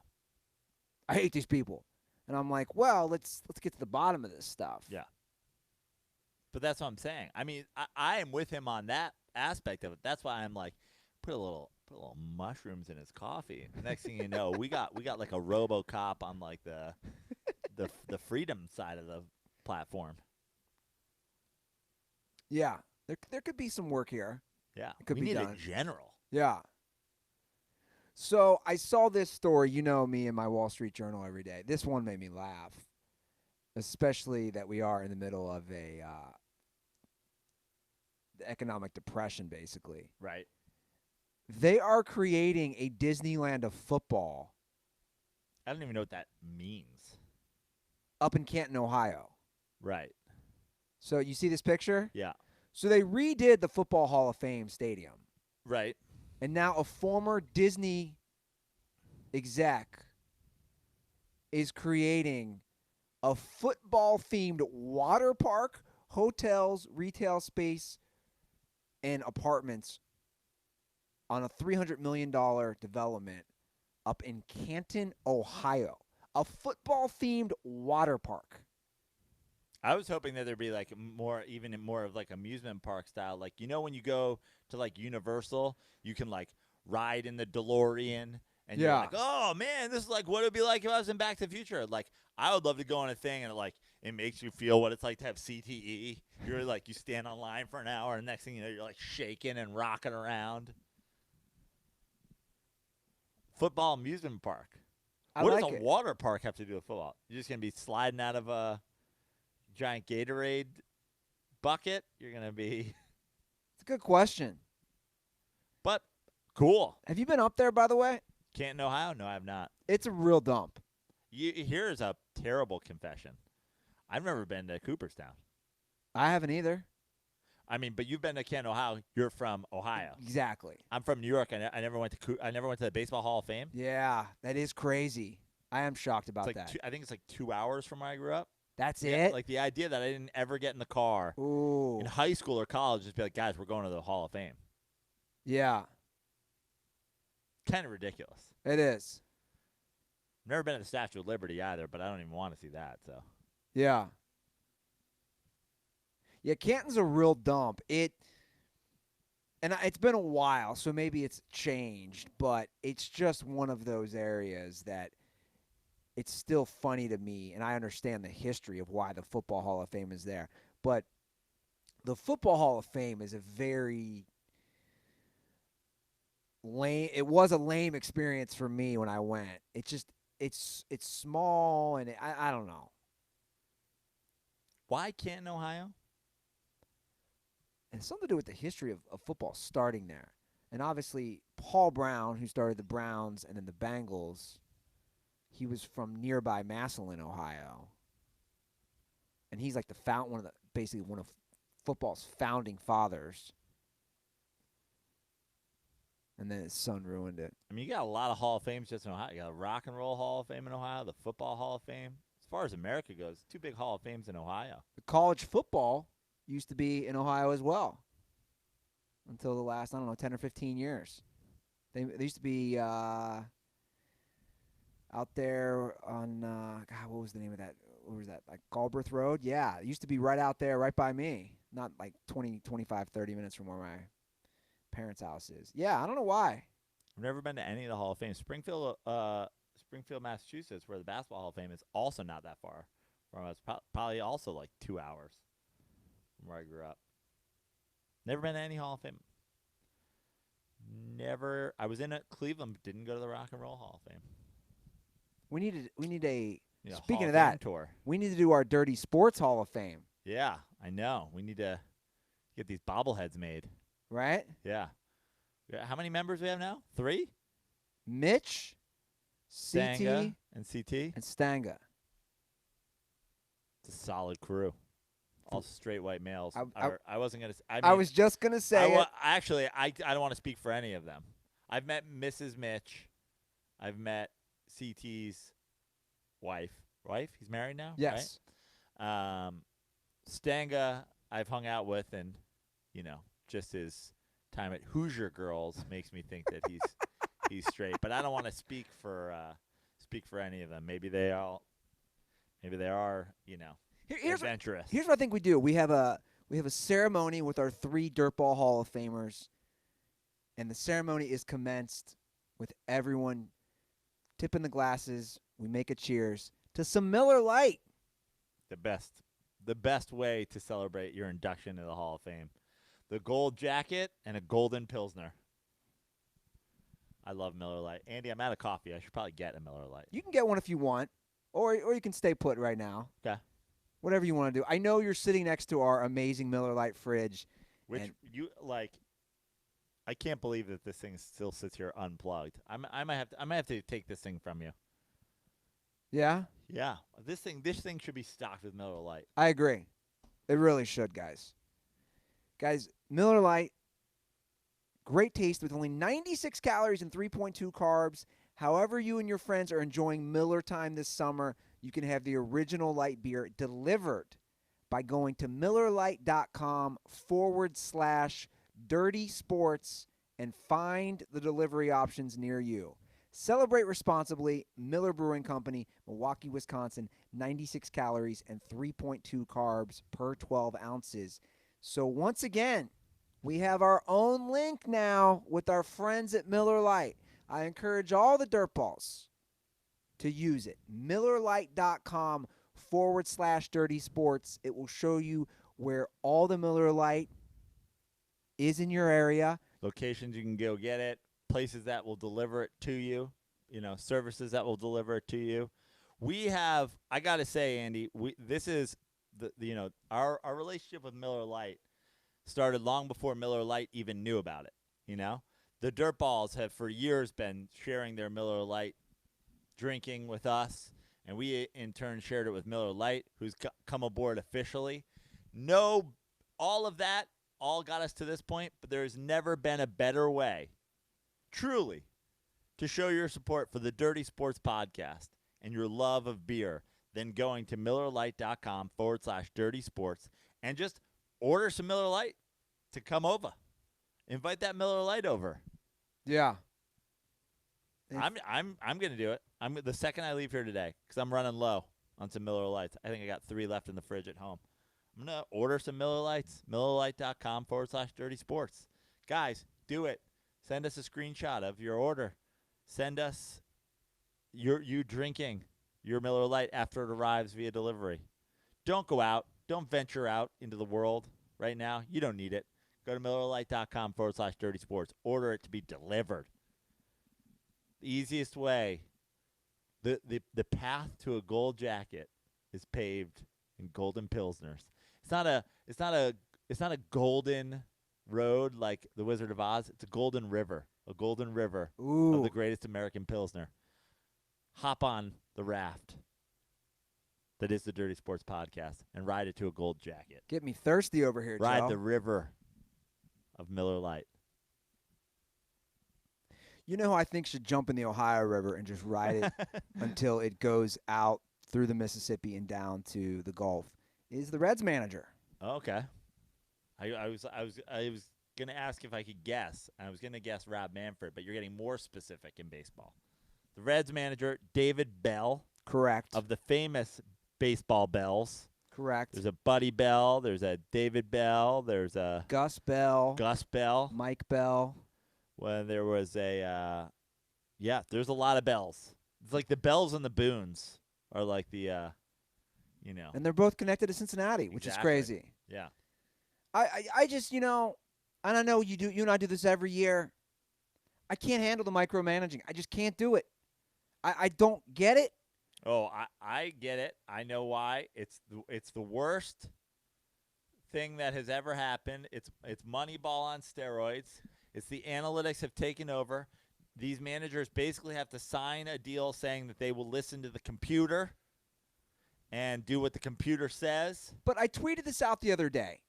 I hate these people. And I'm like, well, let's get to the bottom of this stuff. Yeah. But that's what I'm saying. I mean, I am with him on that aspect of it. That's why I'm like, put a little mushrooms in his coffee. The next thing you know, we got like a RoboCop on like the freedom side of the platform. Yeah, there could be some work here. Yeah, it could we be need done. a general. Yeah. So I saw this story. You know me and my Wall Street Journal every day. This one made me laugh, especially that we are in the middle of the economic depression, basically. Right. They are creating a Disneyland of football. I don't even know what that means. Up in Canton, Ohio. Right. So you see this picture? Yeah. So they redid the Football Hall of Fame stadium. Right. And now a former Disney exec is creating a football-themed water park, hotels, retail space, and apartments on a $300 million development up in Canton, Ohio. A football-themed water park. I was hoping that there'd be like more of like amusement park style. Like, you know, when you go to like Universal, you can like ride in the DeLorean and you're like, oh man, this is like what it would be like if I was in Back to the Future. Like, I would love to go on a thing and it makes you feel what it's like to have CTE. You're like, you stand on line for an hour and next thing you know, you're like shaking and rocking around. Football amusement park. What does a water park have to do with football? You're just going to be sliding out of a giant Gatorade bucket? You're going to be... It's a good question. But cool. Have you been up there, by the way? Canton, Ohio? No, I have not. It's a real dump. Here's a terrible confession. I've never been to Cooperstown. I haven't either. I mean, but you've been to Canton, Ohio. You're from Ohio. Exactly. I'm from New York. I never went to the Baseball Hall of Fame. Yeah, that is crazy. I am shocked about that. I think it's like 2 hours from where I grew up. That's Yeah, it? like the idea that I didn't ever get in the car Ooh. in high school or college, just be like, guys, we're going to the Hall of Fame. Yeah, Kind of ridiculous. it is. Never been to the Statue of Liberty either, but I don't even want to see that. So Yeah. Yeah, Canton's a real dump. It's been a while, so maybe it's changed, but it's just one of those areas that it's still funny to me, and I understand the history of why the Football Hall of Fame is there. But the Football Hall of Fame is a very lame. It was a lame experience for me when I went. It's small, and I don't know. why Canton, Ohio? And it's something to do with the history of football starting there. And obviously, Paul Brown, who started the Browns and then the Bengals, he was from nearby Massillon, Ohio. And he's like basically one of football's founding fathers. And then his son ruined it. I mean, you got a lot of Hall of Fames just in Ohio. You got a Rock and Roll Hall of Fame in Ohio, the Football Hall of Fame. As far as America goes, 2 big Hall of Fames in Ohio. The college football used to be in Ohio as well until the last, 10 or 15 years. They used to be out there on, God, what was the name of that? What was that, like Galbraith Road? Yeah, it used to be right out there, right by me. Not like 20, 25, 30 minutes from where my parents' house is. Yeah, I don't know why. I've never been to any of the Hall of Fame. Springfield, Massachusetts, where the Basketball Hall of Fame is, also not that far from us. Probably also like 2 hours from where I grew up. Never been to any Hall of Fame. Never. I was in Cleveland, but didn't go to the Rock and Roll Hall of Fame. We need a speaking Hall of Fame that tour. We need to do our Dirty Sports Hall of Fame, Yeah, I know. We need to get these bobbleheads made. right? Yeah. How many members we have now? 3? Mitch, Stanga CT, and CT. and Stanga. It's a solid crew. All straight white males. I wasn't gonna. I was just gonna say it. Actually, I don't want to speak for any of them. I've met Mrs. Mitch. I've met CT's wife. He's married now. Yes. Right? Stanga, I've hung out with, and just his time at Hoosier Girls makes me think that he's straight. But I don't want to speak for any of them. Maybe they are. Adventurous. Here's what I think we do. We have a ceremony with our 3 Dirtball Hall of Famers, and the ceremony is commenced with everyone tipping the glasses. We make a cheers to some Miller Lite. The best way to celebrate your induction into the Hall of Fame. The gold jacket and a golden Pilsner. I love Miller Lite. Andy, I'm out of coffee. I should probably get a Miller Lite. You can get one if you want, or you can stay put right now. Okay. Whatever you want to do. I know you're sitting next to our amazing Miller Lite fridge. Which I can't believe that this thing still sits here unplugged. I might have to take this thing from you. Yeah? Yeah. This thing should be stocked with Miller Lite. I agree. It really should, guys. Guys, Miller Lite, great taste with only 96 calories and 3.2 carbs. However you and your friends are enjoying Miller time this summer, you can have the original light beer delivered by going to MillerLite.com/dirty sports and find the delivery options near you. Celebrate responsibly. Miller Brewing Company, Milwaukee, Wisconsin, 96 calories and 3.2 carbs per 12 ounces. So once again, we have our own link now with our friends at Miller Lite. I encourage all the dirtballs to use it. MillerLite.com/dirty sports. It will show you where all the Miller Lite is in your area. Locations you can go get it. Places that will deliver it to you. Services that will deliver it to you. We have, I got to say, Andy, this is our relationship with Miller Lite started long before Miller Lite even knew about it. The Dirtballs have for years been sharing their Miller Lite drinking with us, and we in turn shared it with Miller Lite, who's come aboard officially. All of that all got us to this point, but there's never been a better way, truly, to show your support for the Dirty Sports Podcast and your love of beer than going to MillerLite.com/dirty sports and just order some Miller Lite to come over. Invite that Miller Lite over. Yeah. I'm going to do it. The second I leave here today, because I'm running low on some Miller Lites. I think I got 3 left in the fridge at home. I'm going to order some Miller Lites. MillerLite.com/dirty sports. Guys, do it. Send us a screenshot of your order. Send us you drinking your Miller Lite after it arrives via delivery. Don't go out. Don't venture out into the world right now. You don't need it. Go to MillerLite.com/dirty sports. Order it to be delivered. The easiest way. The path to a gold jacket is paved in golden pilsners. It's not a golden road like the Wizard of Oz. It's a golden river of the greatest American pilsner. Hop on the raft that is the Dirty Sports Podcast and ride it to a gold jacket. Get me thirsty over here, Ride Joe. the river of Miller Lite. You know who I think should jump in the Ohio River and just ride it until it goes out through the Mississippi and down to the Gulf is the Reds manager. Okay. I was gonna ask if I could guess. I was gonna guess Rob Manfred, but you're getting more specific in baseball. The Reds manager, David Bell. Correct. Of the famous baseball Bells. Correct. There's a Buddy Bell. There's a David Bell. There's a Gus Bell. Mike Bell. When there was there's a lot of Bells. It's like the Bells and the Boons are like the, And they're both connected to Cincinnati, which is crazy. Yeah. I just, and I know you and I do this every year. I can't handle the micromanaging. I just can't do it. I don't get it. Oh, I get it. I know why. It's the worst thing that has ever happened. It's Moneyball on steroids. It's the analytics have taken over. These managers basically have to sign a deal saying that they will listen to the computer and do what the computer says. But I tweeted this out the other day,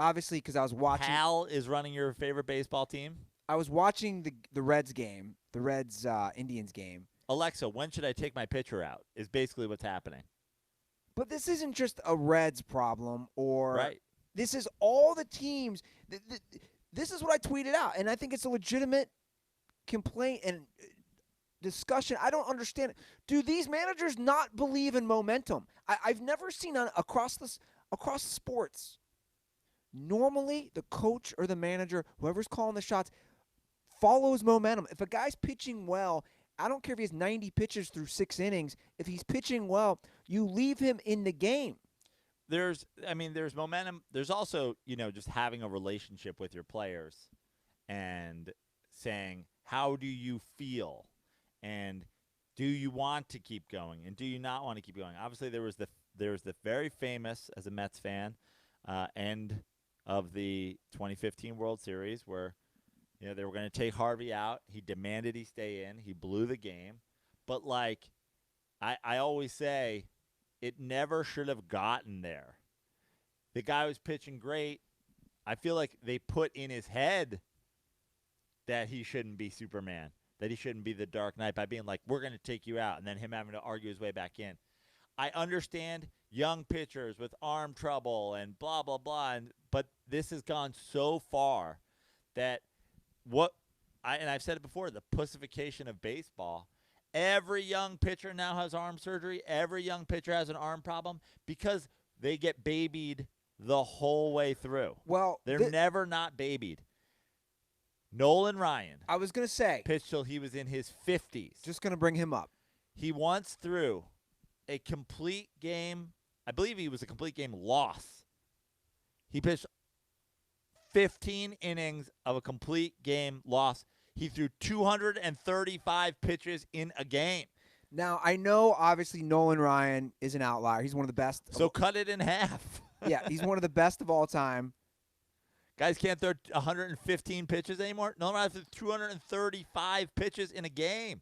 obviously, because I was watching. Hal is running your favorite baseball team. I was watching the Reds game, the Reds Indians game. Alexa, when should I take my pitcher out? Is basically what's happening. But this isn't just a Reds problem, or right. This is all the teams. This is what I tweeted out, and I think it's a legitimate complaint and discussion. I don't understand it. Do these managers not believe in momentum? I've never seen across sports. Normally, the coach or the manager, whoever's calling the shots, follows momentum. If a guy's pitching well, I don't care if he has 90 pitches through 6 innings. If he's pitching well, you leave him in the game. There's momentum. There's also, just having a relationship with your players and saying, how do you feel? And do you want to keep going? And do you not want to keep going? Obviously, there was the very famous, as a Mets fan, end of the 2015 World Series where, they were going to take Harvey out. He demanded he stay in. He blew the game. But, I always say, it never should have gotten there. The guy was pitching great. I feel like they put in his head that he shouldn't be Superman, that he shouldn't be the Dark Knight by being like, we're going to take you out, and then him having to argue his way back in. I understand young pitchers with arm trouble and blah, blah, blah, but this has gone so far that I've said it before, the pussification of baseball. Every young pitcher now has arm surgery. Every young pitcher has an arm problem because they get babied the whole way through. Well, they're never not babied. Nolan Ryan. I was going to say. Pitched till he was in his 50s. Just going to bring him up. He once threw a complete game. I believe he was a complete game loss. He pitched 15 innings of a complete game loss. He threw 235 pitches in a game. Now, I know, obviously, Nolan Ryan is an outlier. He's one of the best. So cut it in half. Yeah, he's one of the best of all time. Guys can't throw 115 pitches anymore. Nolan Ryan threw 235 pitches in a game.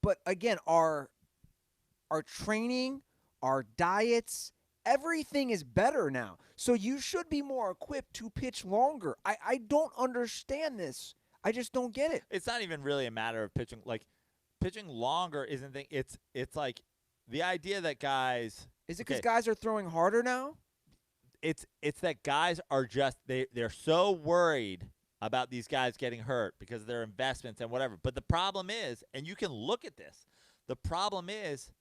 But, again, our training, our diets, everything is better now. So you should be more equipped to pitch longer. I don't understand this. I just don't get it. It's not even really a matter of pitching. Pitching longer isn't. It's like the idea that guys Is it because guys are throwing harder now? it's that guys are just they're so worried about these guys getting hurt because of their investments and whatever. But the problem is, and you can look at this, the problem is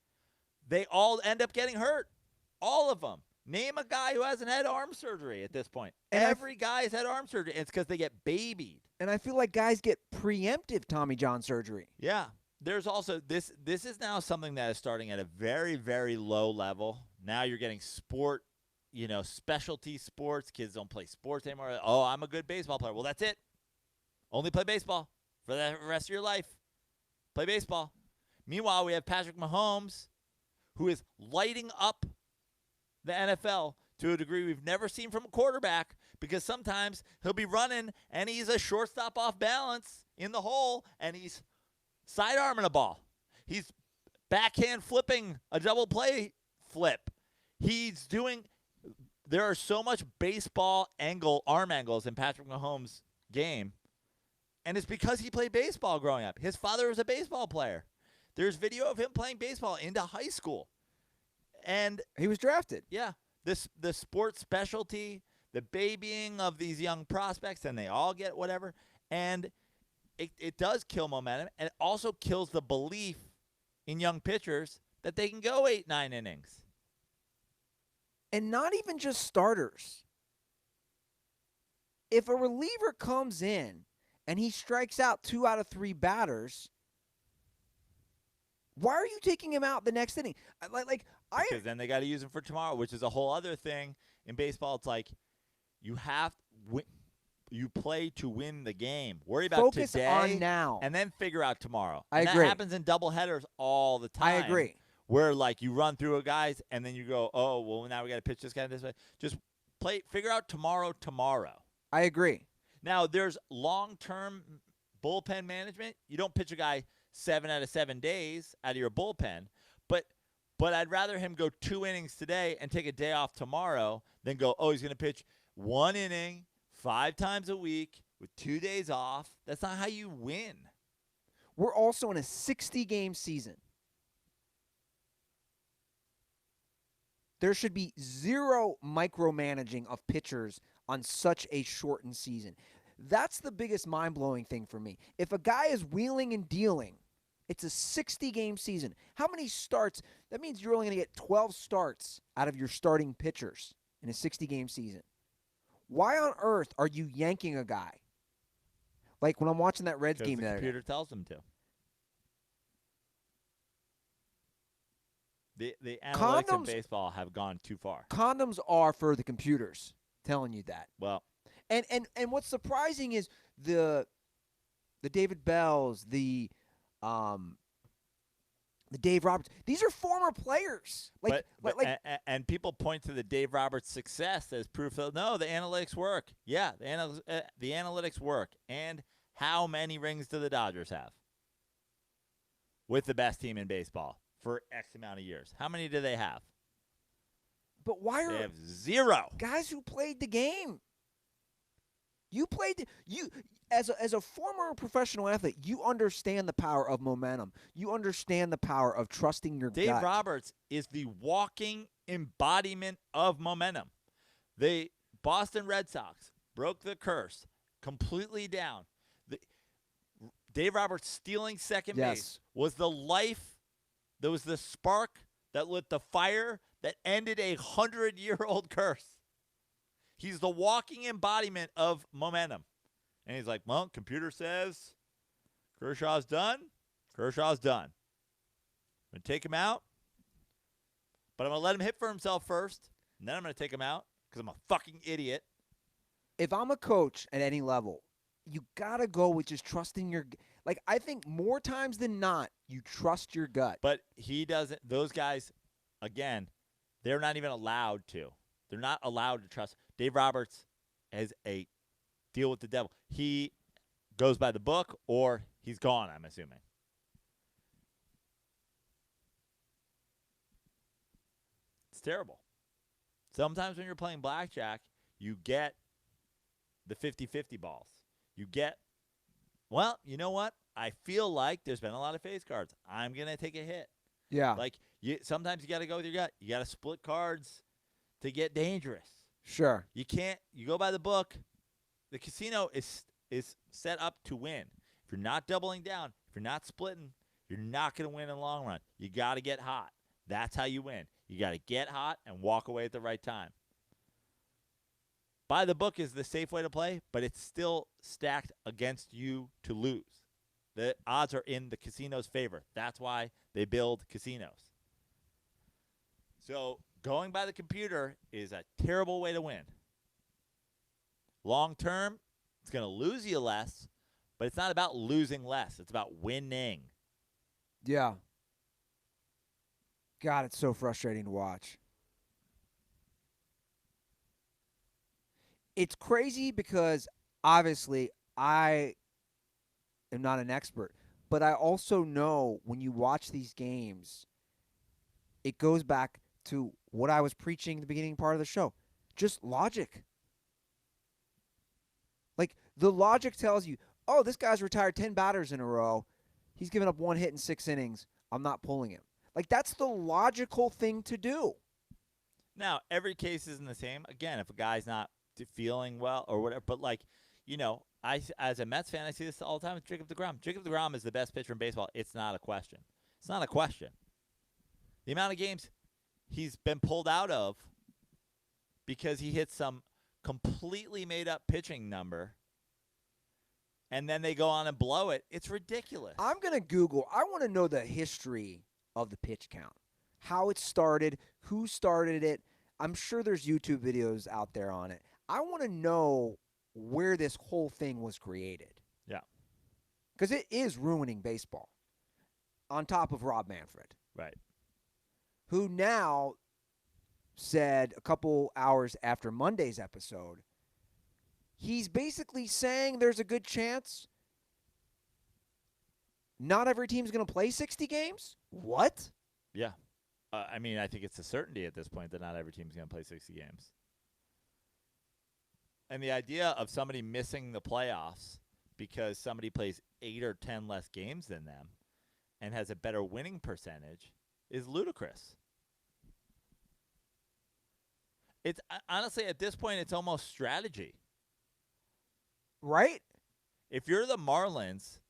they all end up getting hurt. All of them. Name a guy who hasn't had arm surgery at this point. And every guy has had arm surgery. It's because they get babied. And I feel like guys get preemptive Tommy John surgery. Yeah. There's also this is now something that is starting at a very, very low level. Now you're getting sport, specialty sports. Kids don't play sports anymore. Oh, I'm a good baseball player. Well, that's it. Only play baseball for the rest of your life. Play baseball. Meanwhile, we have Patrick Mahomes, who is lighting up the NFL to a degree we've never seen from a quarterback, because sometimes he'll be running and he's a shortstop off balance in the hole and he's sidearming a ball. He's backhand flipping a double play flip. There are so much baseball arm angles in Patrick Mahomes' game, and it's because he played baseball growing up. His father was a baseball player. There's video of him playing baseball into high school. And he was drafted. Yeah. The sports specialty, the babying of these young prospects, and they all get whatever. And it does kill momentum, and it also kills the belief in young pitchers that they can go 8-9 innings. And not even just starters. If a reliever comes in and he strikes out 2 out of 3 batters, why are you taking him out the next inning? Because then they got to use him for tomorrow, which is a whole other thing in baseball. It's like you play to win the game. Worry about Focus today on now, and then figure out tomorrow. I agree. That happens in doubleheaders all the time. I agree. Where you run through a guys and then you go, oh well, now we got to pitch this guy this way. Just figure out tomorrow. I agree. Now there's long-term bullpen management. You don't pitch a guy 7 out of 7 days out of your bullpen, but I'd rather him go 2 innings today and take a day off tomorrow than go, oh, he's going to pitch 1 inning 5 times a week with 2 days off. That's not how you win. We're also in a 60-game season. There should be zero micromanaging of pitchers on such a shortened season. That's the biggest mind-blowing thing for me. If a guy is wheeling and dealing, it's a 60-game season. How many starts? That means you're only going to get 12 starts out of your starting pitchers in a 60-game season. Why on earth are you yanking a guy? Like when I'm watching that Reds game, the computer tells them to. The analytics in baseball have gone too far. Condoms are for the computers, telling you that. Well, and what's surprising is the David Bells, the Dave Roberts. These are former players. And people point to the Dave Roberts success as proof that no, the analytics work. Yeah, the analytics work. And how many rings do the Dodgers have with the best team in baseball for X amount of years? How many do they have? But why are they have 0 guys who played the game? You played as a former professional athlete, you understand the power of momentum. You understand the power of trusting your gut. Dave Roberts is the walking embodiment of momentum. The Boston Red Sox broke the curse completely down. Dave Roberts stealing second base was the life, that was the spark that lit the fire that ended a 100-year-old curse. He's the walking embodiment of momentum. And he's like, well, computer says Kershaw's done. Kershaw's done. I'm going to take him out, but I'm going to let him hit for himself first, and then I'm going to take him out because I'm a fucking idiot. If I'm a coach at any level, you got to go with just trusting your – I think more times than not, you trust your gut. But he doesn't – those guys, again, they're not even allowed to. They're not allowed to trust. Dave Roberts has a deal with the devil. He goes by the book or he's gone, I'm assuming. It's terrible. Sometimes when you're playing blackjack, you get the 50-50 balls. You get, well, you know what? I feel like there's been a lot of face cards. I'm going to take a hit. Yeah. Sometimes you got to go with your gut. You got to split cards to get dangerous. Sure. You can't. You go by the book. The casino is set up to win. If you're not doubling down, if you're not splitting, you're not going to win in the long run. You got to get hot. That's how you win. You got to get hot and walk away at the right time. By the book is the safe way to play, but it's still stacked against you to lose. The odds are in the casino's favor. That's why they build casinos. So going by the computer is a terrible way to win. Long term, it's going to lose you less, but it's not about losing less. It's about winning. Yeah. God, it's so frustrating to watch. It's crazy because obviously I am not an expert, but I also know when you watch these games, it goes back to what I was preaching in the beginning part of the show. Just logic. Like, the logic tells you, oh, this guy's retired 10 batters in a row. He's given up 1 hit in 6 innings. I'm not pulling him. Like, that's the logical thing to do. Now, every case isn't the same. Again, if a guy's not feeling well or whatever, but like, as a Mets fan, I see this all the time with Jacob deGrom. Jacob deGrom is the best pitcher in baseball. It's not a question. It's not a question. The amount of games he's been pulled out of because he hit some completely made-up pitching number, and then they go on and blow it. It's ridiculous. I'm going to Google. I want to know the history of the pitch count, how it started, who started it. I'm sure there's YouTube videos out there on it. I want to know where this whole thing was created. Yeah. Because it is ruining baseball on top of Rob Manfred. Right. Who now said a couple hours after Monday's episode, he's basically saying there's a good chance not every team's going to play 60 games? What? Yeah. I think it's a certainty at this point that not every team's going to play 60 games. And the idea of somebody missing the playoffs because somebody plays 8 or 10 less games than them and has a better winning percentage is ludicrous. It's honestly, at this point, it's almost strategy. Right? If you're the Marlins,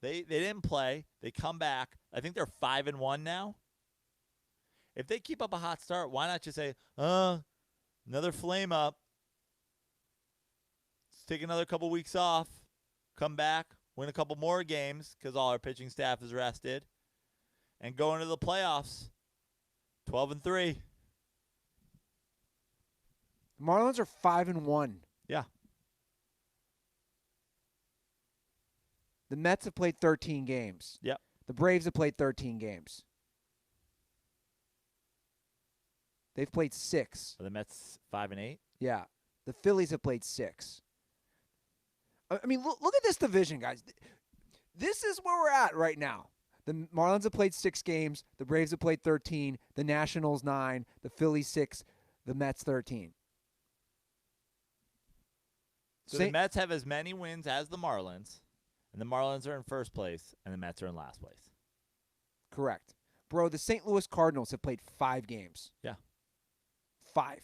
they didn't play. They come back. I think they're 5-1 now. If they keep up a hot start, why not just say, another flame up. Let's take another couple weeks off, come back, win a couple more games because all our pitching staff is rested, and go into the playoffs 12-3. The Marlins are 5-1. Yeah. The Mets have played 13 games. Yep. The Braves have played 13 games. They've played 6. Are the Mets 5-8? Yeah. The Phillies have played 6. I mean, look at this division, guys. This is where we're at right now. The Marlins have played 6 games. The Braves have played 13. The Nationals 9. The Phillies 6. The Mets 13. So the Mets have as many wins as the Marlins, and the Marlins are in first place, and the Mets are in last place. Correct. Bro, the St. Louis Cardinals have played 5 games. Yeah. 5.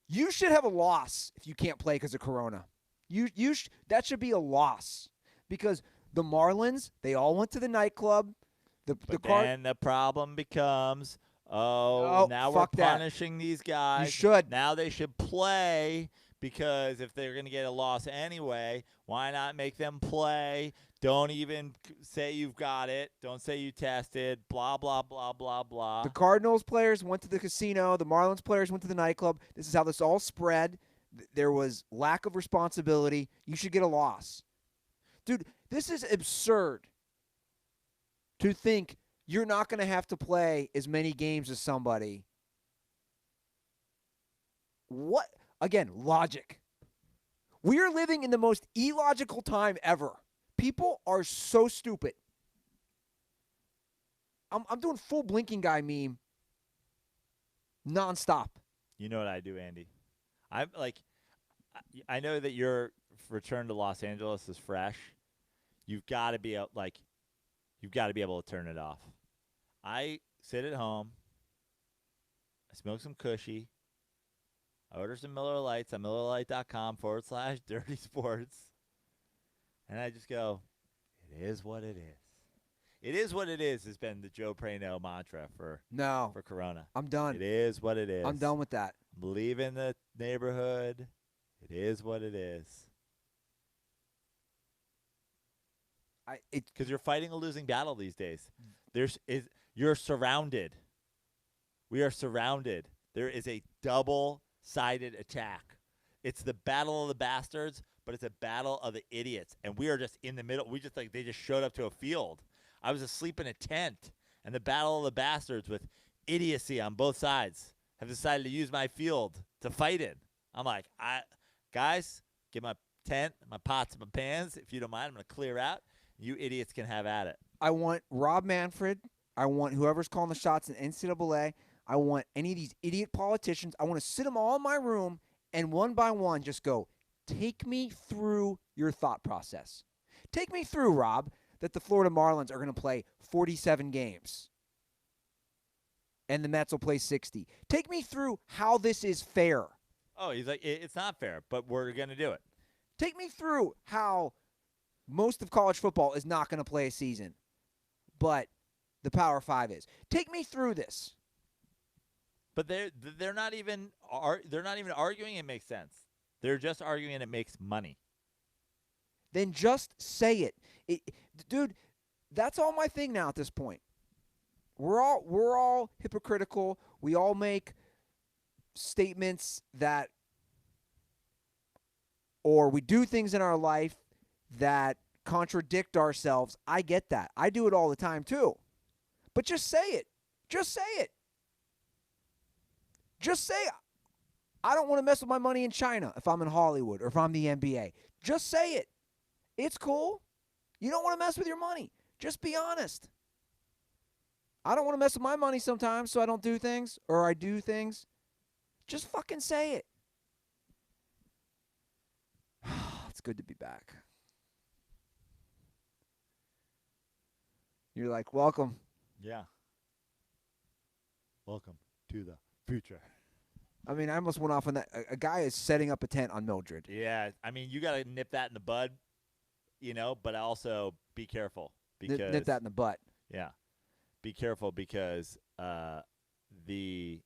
You should have a loss if you can't play because of Corona. That should be a loss because the Marlins, they all went to the nightclub. Then the problem becomes, now we're punishing these guys. You should. Now they should play because if they're going to get a loss anyway, why not make them play? Don't even say you've got it. Don't say you tested. Blah, blah, blah, blah, blah. The Cardinals players went to the casino. The Marlins players went to the nightclub. This is how this all spread. There was lack of responsibility. You should get a loss. Dude, this is absurd to think you're not going to have to play as many games as somebody. What? Again, logic. We are living in the most illogical time ever. People are so stupid. I'm doing full blinking guy meme nonstop. You know what I do, Andy? I know that your return to Los Angeles is fresh. You've got to be You've got to be able to turn it off. I sit at home. I smoke some Cushy. I order some Miller Lites on MillerLite.com/dirty sports. And I just go, it is what it is. It is what it is has been the Joe Prano mantra for Corona. I'm done. It is what it is. I'm done with that. I'm leaving the neighborhood. It is what it is. Because you're fighting a losing battle these days. You're surrounded. We are surrounded. There is a double-sided attack. It's the battle of the bastards, but it's a battle of the idiots. And we are just in the middle. They just showed up to a field. I was asleep in a tent, and the battle of the bastards with idiocy on both sides have decided to use my field to fight in. I'm like, guys, get my tent, my pots, and my pans. If you don't mind, I'm going to clear out. You idiots can have at it. I want Rob Manfred. I want whoever's calling the shots in NCAA. I want any of these idiot politicians. I want to sit them all in my room and one by one just go, take me through your thought process. Take me through, Rob, that the Florida Marlins are going to play 47 games and the Mets will play 60. Take me through how this is fair. Oh, he's like, it's not fair, but we're going to do it. Take me through how most of college football is not going to play a season, but the Power 5 is. Take me through this. But they're not even arguing it makes sense. They're just arguing it makes money. Then just say it. Dude, that's all my thing now at this point. We're all hypocritical. We all make statements or we do things in our life that contradict ourselves. I get that. I do it all the time too. But just say it. Just say it. Just say, I don't want to mess with my money in China if I'm in Hollywood or if I'm the NBA. Just say it. It's cool. You don't want to mess with your money. Just be honest. I don't want to mess with my money sometimes, so I don't do things, or I do things. Just fucking say it. It's good to be back. You're like, welcome. Yeah. Welcome to the future. I mean, I almost went off on that. A guy is setting up a tent on Mildred. Yeah, I mean, you got to nip that in the bud, but also be careful. Because Nip that in the butt. Yeah. Be careful because the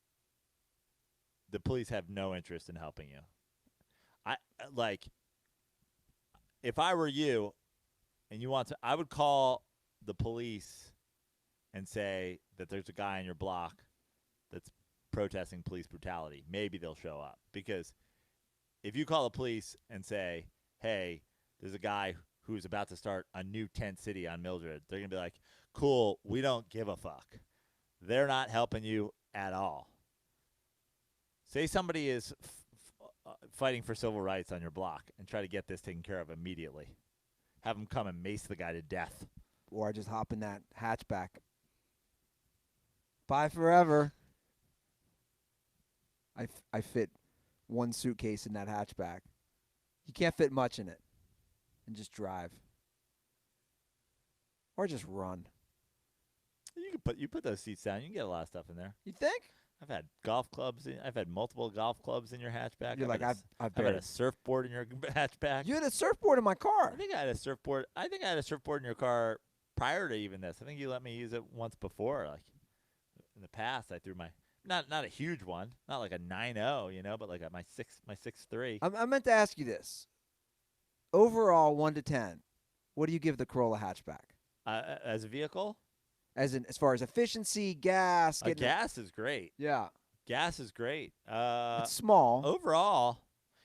police have no interest in helping you. If I were you and you want to, I would call the police and say that there's a guy on your block that's protesting police brutality. Maybe they'll show up. Because if you call the police and say, hey, there's a guy who's about to start a new tent city on Mildred, they're going to be like, cool, we don't give a fuck. They're not helping you at all. Say somebody is fighting for civil rights on your block and try to get this taken care of immediately. Have them come and mace the guy to death. Or I just hop in that hatchback. Bye forever. I fit one suitcase in that hatchback. You can't fit much in it. And just drive. Or just run. You put those seats down. You can get a lot of stuff in there. You think? I've had golf clubs. I've had multiple golf clubs in your hatchback. You're like, I've had a surfboard in your hatchback. You had a surfboard in my car. I think I had a surfboard. In your car prior to even this. I think you let me use it once before. Like in the past, I threw my not a huge one, not like a 9.0, but like my 6.3. I meant to ask you this. Overall, 1 to 10, what do you give the Corolla hatchback? As a vehicle? As far as efficiency, gas. Gas is great. Yeah. Gas is great. It's small. Overall,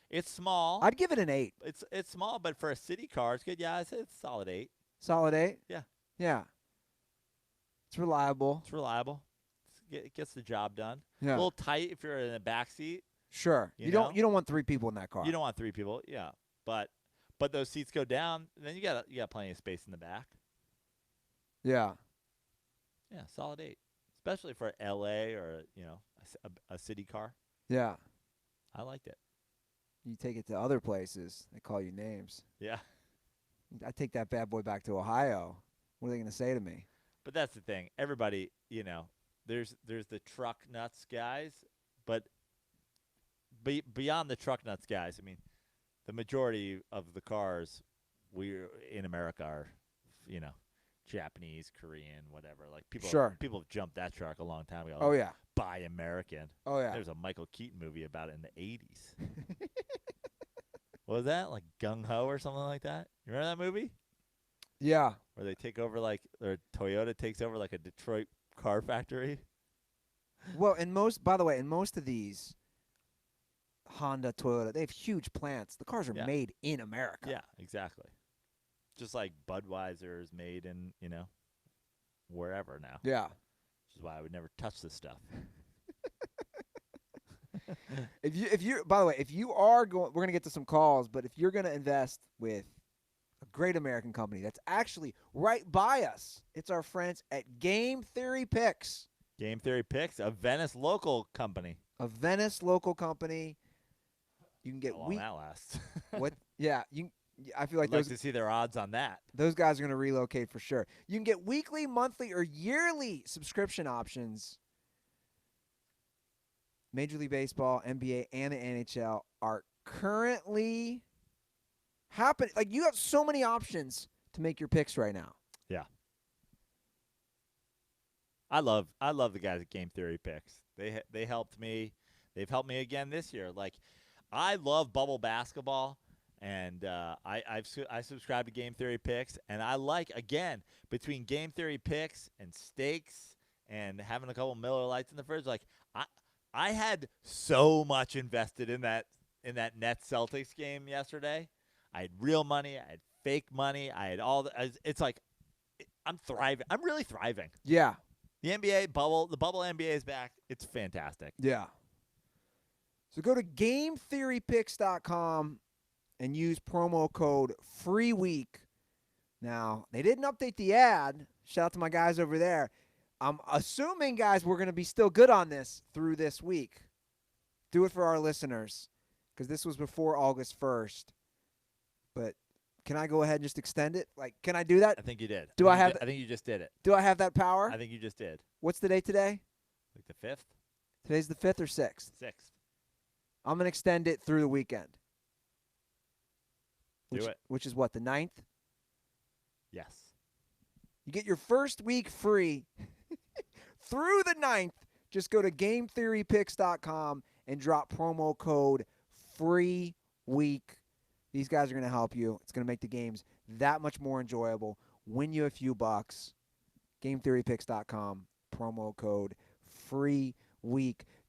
it's small. I'd give it an 8. It's small, but for a city car, it's good. Yeah, it's solid 8. Solid 8? Yeah. Yeah. It's reliable. It gets the job done. Yeah. A little tight if you're in the back seat. Sure. You don't want 3 people in that car. You don't want 3 people. Yeah. But those seats go down, and then you got plenty of space in the back. Yeah. Yeah, solid 8, especially for LA or a city car. Yeah. I liked it. You take it to other places, they call you names. Yeah. I take that bad boy back to Ohio. What are they going to say to me? But that's the thing. Everybody, there's the truck nuts guys, but beyond the truck nuts guys, I mean, the majority of the cars in America are, Japanese, Korean, whatever. Like people have jumped that shark a long time ago. Oh, yeah. Buy American. Oh, yeah. There's a Michael Keaton movie about it in the 80s. What was that? Like Gung Ho or something like that? You remember that movie? Yeah. Where they take over or Toyota takes over like a Detroit car factory? Well, by the way, in most of these, Honda, Toyota, they have huge plants. The cars are made in America. Yeah, exactly. Just like Budweiser is made in, wherever now. Yeah. Which is why I would never touch this stuff. If you by the way, if you are going, we're going to get to some calls, but if you're going to invest with a great American company that's actually right by us, it's our friends at Game Theory Picks. Game Theory Picks, a Venice local company. A Venice local company. You can get How long that lasts? What? Yeah, I feel like I'd like to see their odds on that. Those guys are going to relocate for sure. You can get weekly, monthly, or yearly subscription options. Major League Baseball, NBA, and the NHL are currently happening. Like, you have so many options to make your picks right now. Yeah. I love the guys at Game Theory Picks. They helped me. They've helped me again this year. Like, I love bubble basketball, and I subscribe to Game Theory Picks, and I like, again, between Game Theory Picks and stakes and having a couple Miller Lights in the fridge, like, I had so much invested in that Nets Celtics game yesterday. I had real money. I had fake money. I had it's like I'm thriving. I'm really thriving. Yeah. The NBA bubble, the bubble NBA is back. It's fantastic. Yeah. So go to GameTheoryPicks.com and use promo code FREEWEEK. Now, they didn't update the ad. Shout out to my guys over there. I'm assuming, guys, we're going to be still good on this through this week. Do it for our listeners, because this was before August 1st. But can I go ahead and just extend it? Like, can I do that? I think you did. I think you just did it. Do I have that power? I think you just did. What's the date today? Like the 5th? Today's the 5th or 6th? 6th. I'm going to extend it through the weekend. Do it. Which is what, the 9th? Yes. You get your first week free through the 9th. Just go to GameTheoryPicks.com and drop promo code FREEWEEK. These guys are going to help you. It's going to make the games that much more enjoyable. Win you a few bucks. GameTheoryPicks.com, promo code FREEWEEK.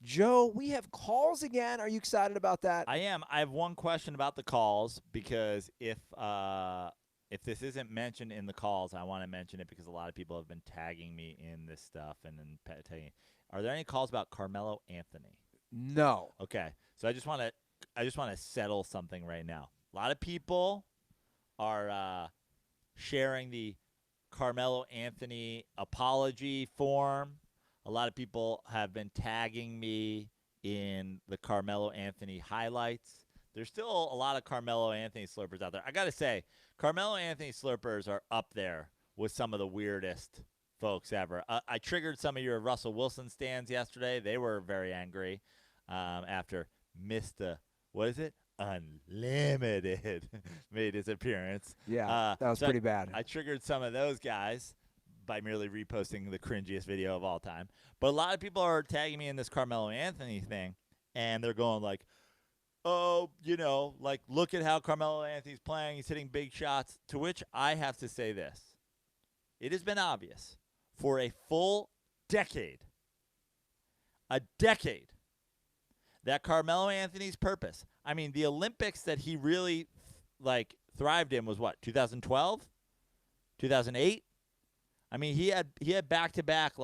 Joe, we have calls again. Are you excited about that? I am. I have one question about the calls, because if this isn't mentioned in the calls, I want to mention it because a lot of people have been tagging me in this stuff and then tagging. Are there any calls about Carmelo Anthony? No. Okay. So I just want to settle something right now. A lot of people are sharing the Carmelo Anthony apology form. A lot of people have been tagging me in the Carmelo Anthony highlights. There's still a lot of Carmelo Anthony slurpers out there. I got to say, Carmelo Anthony slurpers are up there with some of the weirdest folks ever. I triggered some of your Russell Wilson stands yesterday. They were very angry after Mr. What is it? Unlimited made his appearance. Yeah, that was pretty bad. I triggered some of those guys by merely reposting the cringiest video of all time. But a lot of people are tagging me in this Carmelo Anthony thing, and they're going like, oh, like, look at how Carmelo Anthony's playing. He's hitting big shots. To which I have to say this. It has been obvious for a full decade, that Carmelo Anthony's purpose, I mean, the Olympics that he really, thrived in was what, 2012? 2008? I mean, he had back-to-back,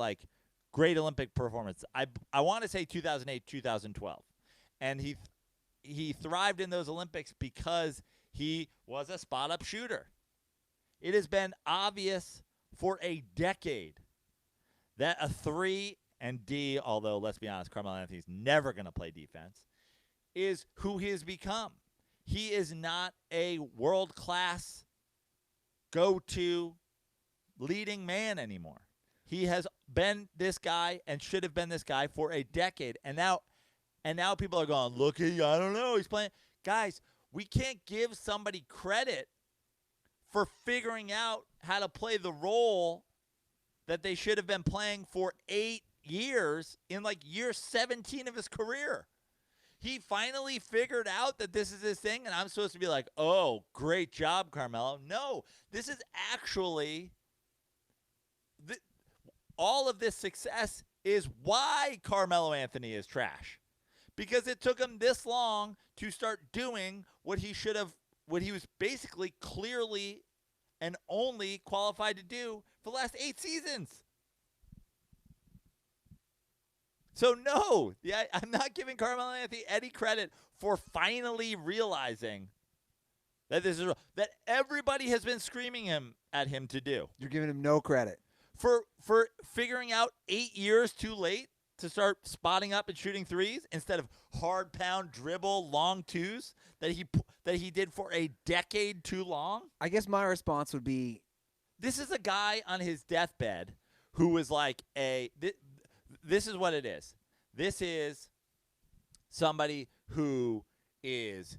great Olympic performance. I want to say 2008, 2012. And he thrived in those Olympics because he was a spot-up shooter. It has been obvious for a decade that a 3 and D, although let's be honest, Carmelo Anthony's never going to play defense, is who he has become. He is not a world-class go-to leading man anymore. He has been this guy and should have been this guy for a decade. And now people are going, look, I don't know, he's playing. Guys, we can't give somebody credit for figuring out how to play the role that they should have been playing for 8 years in like year 17 of his career. He finally figured out that this is his thing, and I'm supposed to be like, oh, great job, Carmelo. No, this is actually all of this success is why Carmelo Anthony is trash. Because it took him this long to start doing what he should have, what he was basically clearly and only qualified to do for the last 8 seasons. So no, I'm not giving Carmelo Anthony any credit for finally realizing that this is that everybody has been screaming at him to do. You're giving him no credit for figuring out 8 years too late to start spotting up and shooting threes instead of hard pound dribble long twos that he did for a decade too long. I guess my response would be, this is a guy on his deathbed who was like this is what it is. This is somebody who is,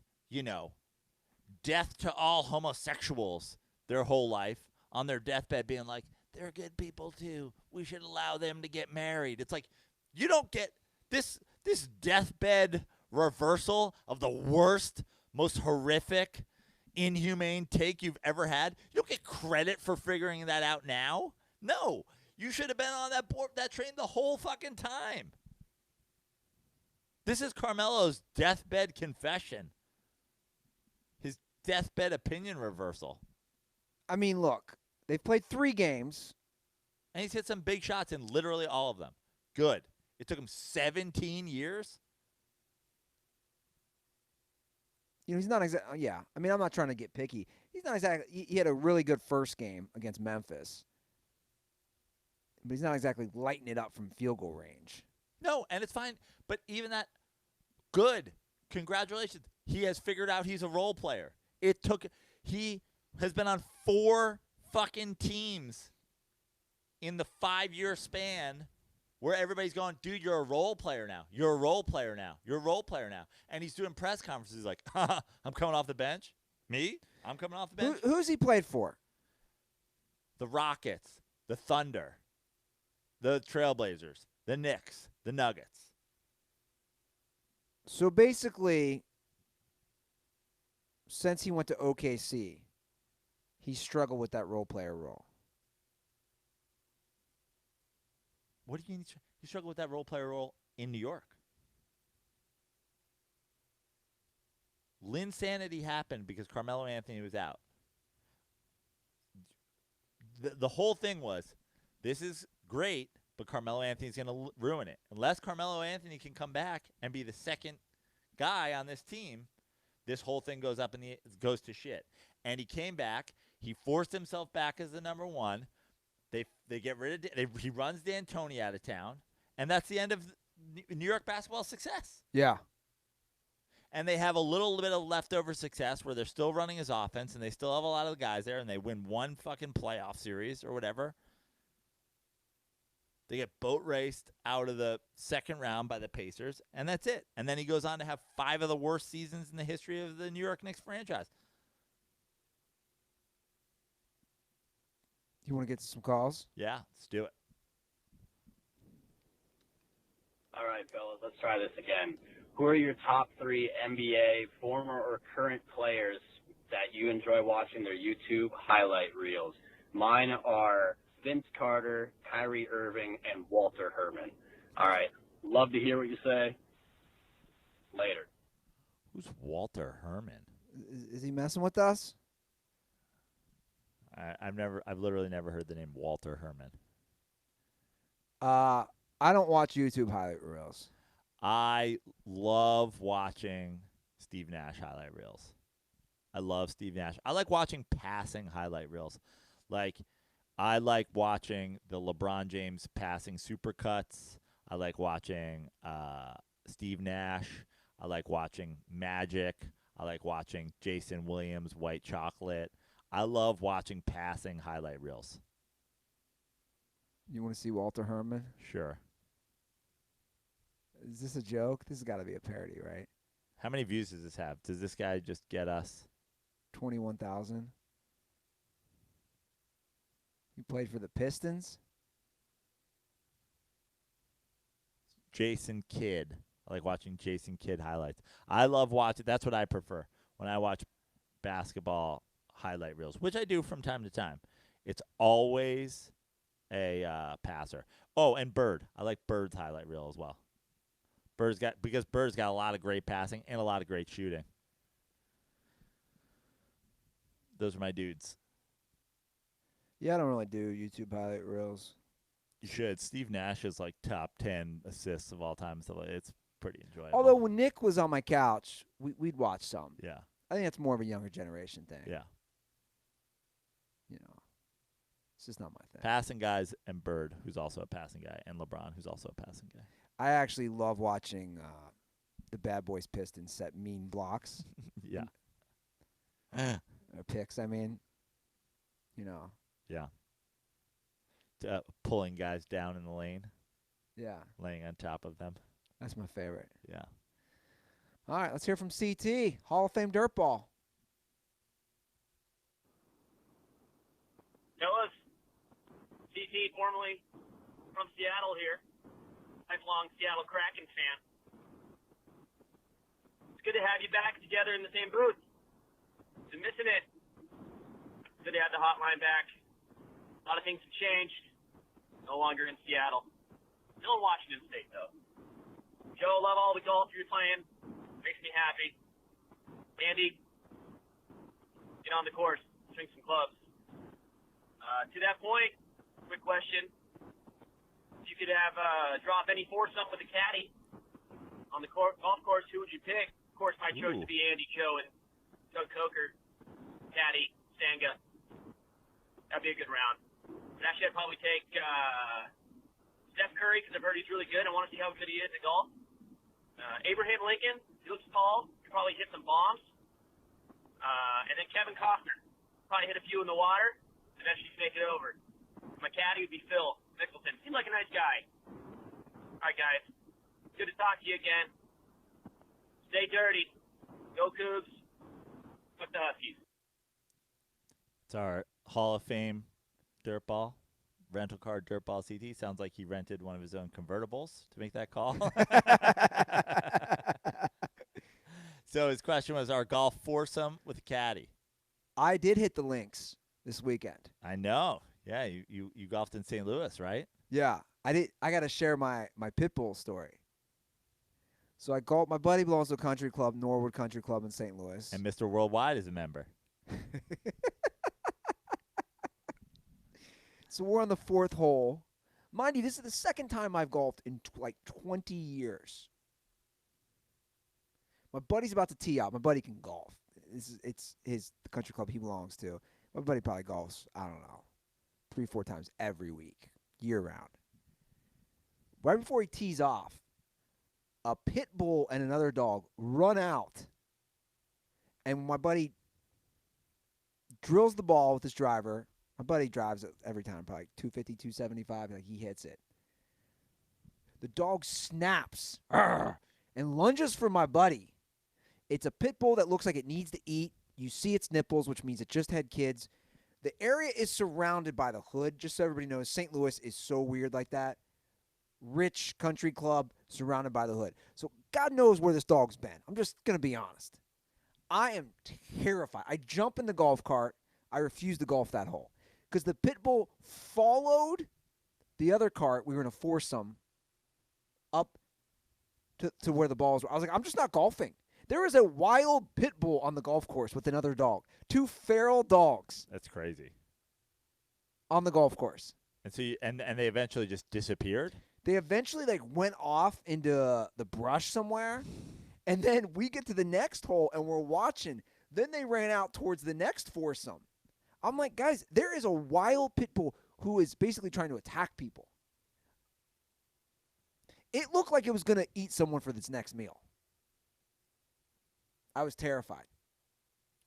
death to all homosexuals their whole life, on their deathbed being like, they're good people too. We should allow them to get married. It's like, you don't get this deathbed reversal of the worst, most horrific, inhumane take you've ever had. You don't get credit for figuring that out now. No. You should have been on that train the whole fucking time. This is Carmelo's deathbed confession. His deathbed opinion reversal. I mean, look, they've played 3 games. And he's hit some big shots in literally all of them. Good. It took him 17 years. He's not exactly, yeah. I mean, I'm not trying to get picky. He's not exactly, he had a really good first game against Memphis. But he's not exactly lighting it up from field goal range. No, and it's fine. But even that, good. Congratulations. He has figured out he's a role player. He has been on 4 fucking teams in the 5-year span where everybody's going, dude, you're a role player now. You're a role player now. You're a role player now. And he's doing press conferences like, I'm coming off the bench. Me? I'm coming off the bench. Who's he played for? The Rockets, the Thunder, the Trailblazers, the Knicks, the Nuggets. So basically, since he went to OKC, he struggled with that role player role. What do you mean he struggled with that role player role in New York? Linsanity happened because Carmelo Anthony was out. The whole thing was, this is great, but Carmelo Anthony's going to ruin it. Unless Carmelo Anthony can come back and be the second guy on this team, this whole thing goes to shit. And he came back. He forced himself back as the number 1. They get rid of he runs D'Antoni out of town, and that's the end of New York basketball success. Yeah. And they have a little bit of leftover success where they're still running his offense, and they still have a lot of the guys there, and they win 1 fucking playoff series or whatever. They get boat raced out of the second round by the Pacers, and that's it. And then he goes on to have 5 of the worst seasons in the history of the New York Knicks franchise. You want to get to some calls? Yeah, let's do it. All right, fellas, let's try this again. Who are your top 3 NBA former or current players that you enjoy watching their YouTube highlight reels? Mine are Vince Carter, Kyrie Irving, and Walter Herman. All right, love to hear what you say. Later. Who's Walter Herman? Is he messing with us? I've literally never heard the name Walter Herman. I don't watch YouTube highlight reels. I love watching Steve Nash highlight reels. I love Steve Nash. I like watching passing highlight reels. I like watching the LeBron James passing supercuts. I like watching Steve Nash. I like watching Magic. I like watching Jason Williams, White Chocolate. I love watching passing highlight reels. You want to see Walter Herman? Sure. Is this a joke? This has got to be a parody, right? How many views does this have? Does this guy just get us? 21,000. He played for the Pistons. Jason Kidd. I like watching Jason Kidd highlights. I love watching. That's what I prefer when I watch basketball highlight reels, which I do from time to time. It's always a passer. Oh, and Bird. I like Bird's highlight reel as well. Bird's got a lot of great passing and a lot of great shooting. Those are my dudes. Yeah, I don't really do YouTube highlight reels. You should. Steve Nash is like top 10 assists of all time. So it's pretty enjoyable. Although when Nick was on my couch, we'd watch some. Yeah. I think that's more of a younger generation thing. Yeah. You know, it's just not my thing. Passing guys and Bird, who's also a passing guy, and LeBron, who's also a passing guy. I actually love watching the Bad Boys Pistons set mean blocks. Yeah. Or picks, I mean. You know. Yeah. Pulling guys down in the lane. Yeah. Laying on top of them. That's my favorite. Yeah. All right, let's hear from CT, Hall of Fame DirtBall. Fellas, CT, formerly from Seattle here. Lifelong Seattle Kraken fan. It's good to have you back together in the same booth. Been missing it. Good to have the hotline back. A lot of things have changed. No longer in Seattle. Still in Washington State, though. Joe, love all the golf you're playing. Makes me happy. Andy, get on the course. Swing some clubs. To that point, quick question. If you could have drop any foursome with a caddy on the golf course, who would you pick? Of course, my choice would be Andy, Joe, and Doug Coker. Caddy, Stanga. That'd be a good round. But actually, I'd probably take Steph Curry because I've heard he's really good. I want to see how good he is at golf. Abraham Lincoln, he looks tall. Could probably hit some bombs. And then Kevin Costner. Probably hit a few in the water. Eventually make it over. My caddy would be Phil Mickelson. Seems like a nice guy. All right, guys. Good to talk to you again. Stay dirty. Go Cougs. Fuck the Huskies. It's our Hall of Fame DirtBall. Rental car DirtBall CT. Sounds like he rented one of his own convertibles to make that call. So his question was, our golf foursome with a caddy. I did hit the links this weekend. I know. Yeah, you golfed in St. Louis, right? Yeah, I did. I got to share my pit bull story. So I golfed. My buddy belongs to a country club, Norwood Country Club in St. Louis. And Mr. Worldwide is a member. So we're on the fourth hole. Mind you, this is the second time I've golfed in like 20 years. My buddy's about to tee out. My buddy can golf. It's the country club he belongs to. My buddy probably golfs, I don't know, 3-4 times every week, year round. Right before he tees off, a pit bull and another dog run out. And my buddy drills the ball with his driver. My buddy drives it every time, probably 250, 275. Like he hits it. The dog snaps and lunges for my buddy. It's a pit bull that looks like it needs to eat. You see its nipples, which means it just had kids. The area is surrounded by the hood. Just so everybody knows, St. Louis is so weird like that. Rich country club surrounded by the hood. So God knows where this dog's been. I'm just going to be honest. I am terrified. I jump in the golf cart. I refuse to golf that hole. Because the pit bull followed the other cart. We were in a foursome up to where the balls were. I was like, I'm just not golfing. There is a wild pit bull on the golf course with another dog. 2 feral dogs. That's crazy. On the golf course. And so and they eventually just disappeared? They eventually went off into the brush somewhere. And then we get to the next hole and we're watching. Then they ran out towards the next foursome. I'm like, guys, there is a wild pit bull who is basically trying to attack people. It looked like it was going to eat someone for this next meal. I was terrified.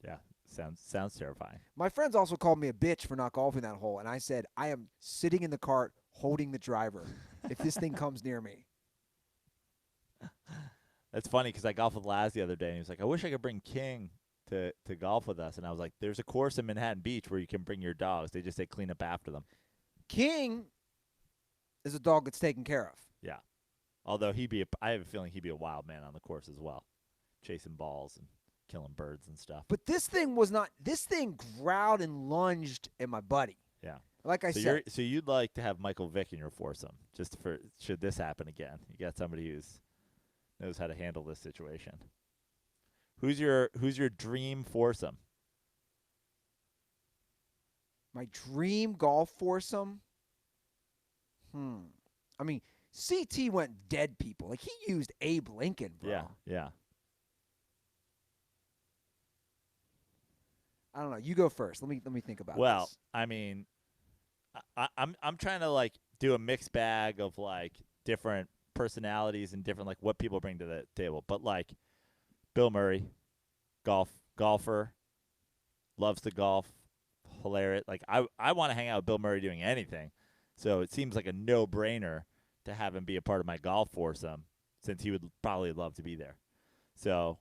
Yeah, sounds terrifying. My friends also called me a bitch for not golfing that hole, and I said, I am sitting in the cart holding the driver if this thing comes near me. That's funny because I golfed with Laz the other day, and he was like, I wish I could bring King to golf with us. And I was like, there's a course in Manhattan Beach where you can bring your dogs. They just say clean up after them. King is a dog that's taken care of. Yeah. Although I have a feeling he'd be a wild man on the course as well, chasing balls and killing birds and stuff. But this thing was not. This thing growled and lunged at my buddy. Yeah. Like I said. So you'd like to have Michael Vick in your foursome, just for should this happen again. You got somebody who's knows how to handle this situation. Who's your dream foursome? My dream golf foursome? I mean, CT went dead people. Like, he used Abe Lincoln, bro. Yeah. I don't know. You go first. Let me think about this. Well, I mean, I'm trying to, like, do a mixed bag of, like, different personalities and different, like, what people bring to the table. But, like, Bill Murray, golfer, loves to golf, hilarious. Like, I want to hang out with Bill Murray doing anything. So it seems like a no-brainer to have him be a part of my golf foursome, since he would probably love to be there. So,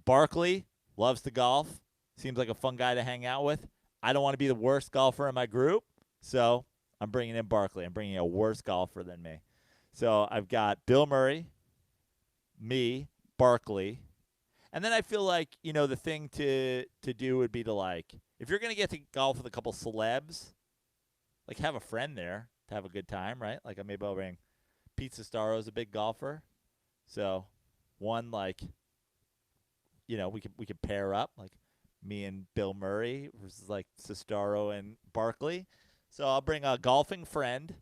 Barkley loves to golf. Seems like a fun guy to hang out with. I don't want to be the worst golfer in my group, so I'm bringing in Barkley. I'm bringing a worse golfer than me. So I've got Bill Murray, me, Barkley, and then I feel like, you know, the thing to do would be to, like, if you're going to get to golf with a couple celebs, like, have a friend there to have a good time, right? Like, maybe I'll bring Pete Sestaro's a big golfer. So one, like, you know, we could pair up, like, me and Bill Murray versus, like, Sestaro and Barkley. So I'll bring a golfing friend,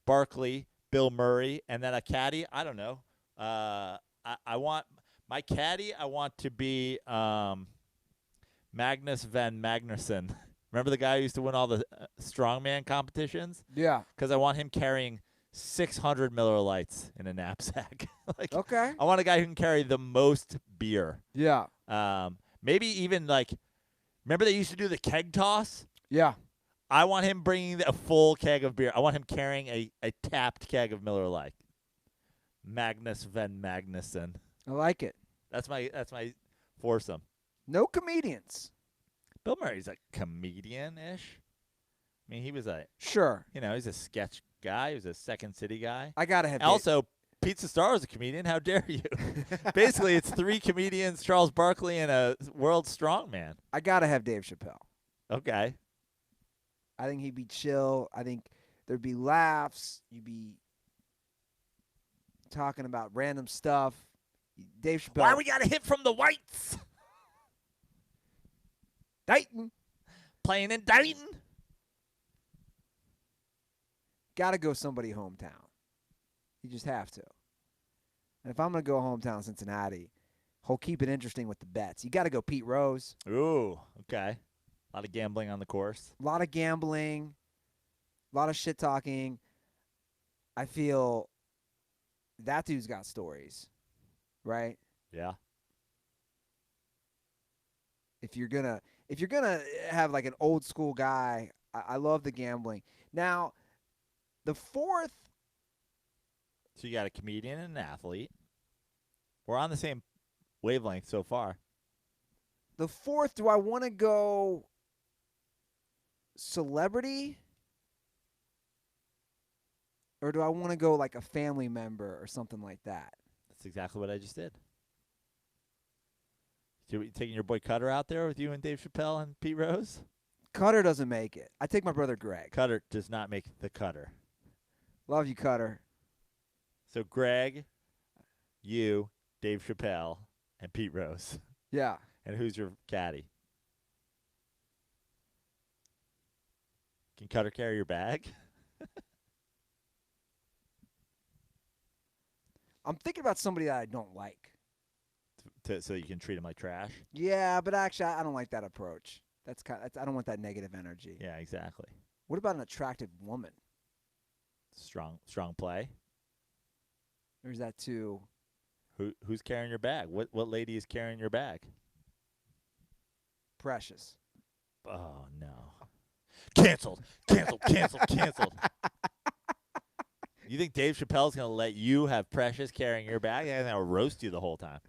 Barkley, Bill Murray, and then a caddy. I don't know. I want my caddy. I want to be Magnus Van Magnuson. Remember the guy who used to win all the strongman competitions? Yeah. Because I want him carrying 600 Miller Lights in a knapsack. Like, Okay. I want a guy who can carry the most beer. Yeah. Maybe even, like, remember they used to do the keg toss? Yeah. I want him bringing a full keg of beer. I want him carrying a tapped keg of Miller Lite. Magnus Van Magnuson. I like it. That's my foursome. No comedians. Bill Murray's a comedian-ish. I mean, he was Sure. he's a sketch guy. He was a Second City guy. I got to have Also, Pete Sestaro's a comedian. How dare you? Basically, it's three comedians, Charles Barkley, and a world strongman. I got to have Dave Chappelle. Okay. I think he'd be chill. I think there'd be laughs. You'd be talking about random stuff. Dave Chappelle. Why we got a hit from the Whites? Dayton. Playing in Dayton. Got to go somebody hometown. You just have to. And if I'm going to go hometown Cincinnati, he'll keep it interesting with the bets. You got to go Pete Rose. Ooh, okay. A lot of gambling on the course. A lot of gambling. A lot of shit talking. I feel that dude's got stories, right? Yeah. If you're gonna have like an old school guy, I love the gambling. Now, the fourth. So you got a comedian and an athlete. We're on the same wavelength so far. The fourth, do I want to go celebrity? Or do I want to go like a family member or something like that? That's exactly what I just did. So you taking your boy Cutter out there with you and Dave Chappelle and Pete Rose? Cutter doesn't make it. I take my brother Greg. Cutter does not make the Cutter. Love you, Cutter. So Greg, you, Dave Chappelle, and Pete Rose. Yeah. And who's your caddy? Can Cutter carry your bag? I'm thinking about somebody that I don't like. So you can treat him like trash? Yeah, but actually, I don't like that approach. I don't want that negative energy. Yeah, exactly. What about an attractive woman? Strong play. Or is that too? Who's carrying your bag? What lady is carrying your bag? Precious. Oh no. Canceled. You think Dave Chappelle's going to let you have Precious carrying your bag? He's going to roast you the whole time.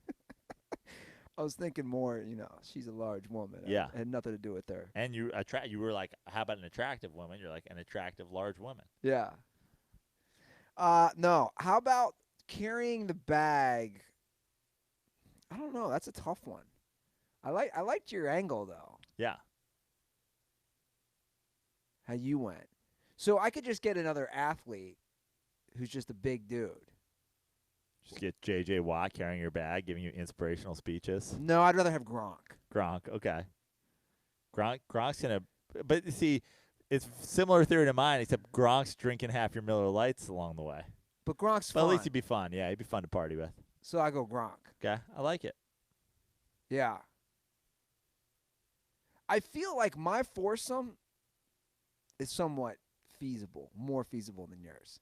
I was thinking more, she's a large woman. Yeah. It had nothing to do with her. And you were like, how about an attractive woman? You're like, an attractive large woman. Yeah. No. How about carrying the bag? I don't know. That's a tough one. I liked your angle, though. Yeah. How you went. So I could just get another athlete who's just a big dude. Just get J.J. Watt carrying your bag, giving you inspirational speeches. No, I'd rather have Gronk. Gronk, okay. Gronk's going to – but you see, it's similar theory to mine, except Gronk's drinking half your Miller Lights along the way. But Gronk's But fun. at least he'd be fun. Yeah, he'd be fun to party with. So I go Gronk. Okay, I like it. Yeah. I feel like my foursome is somewhat feasible, more feasible than yours.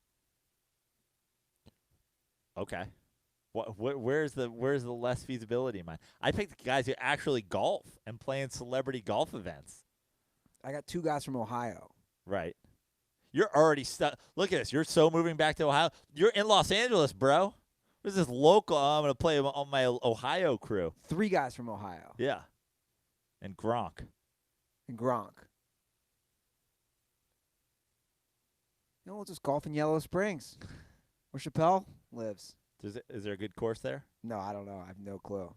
Okay. Where's the less feasibility in mine? I picked guys who actually golf and play in celebrity golf events. I got 2 guys from Ohio. Right. You're already stuck. Look at this. You're so moving back to Ohio. You're in Los Angeles, bro. This is local. I'm going to play on my Ohio crew. 3 guys from Ohio. Yeah. And Gronk. We'll just golf in Yellow Springs, where Chappelle lives. Is there a good course there? No, I don't know. I have no clue.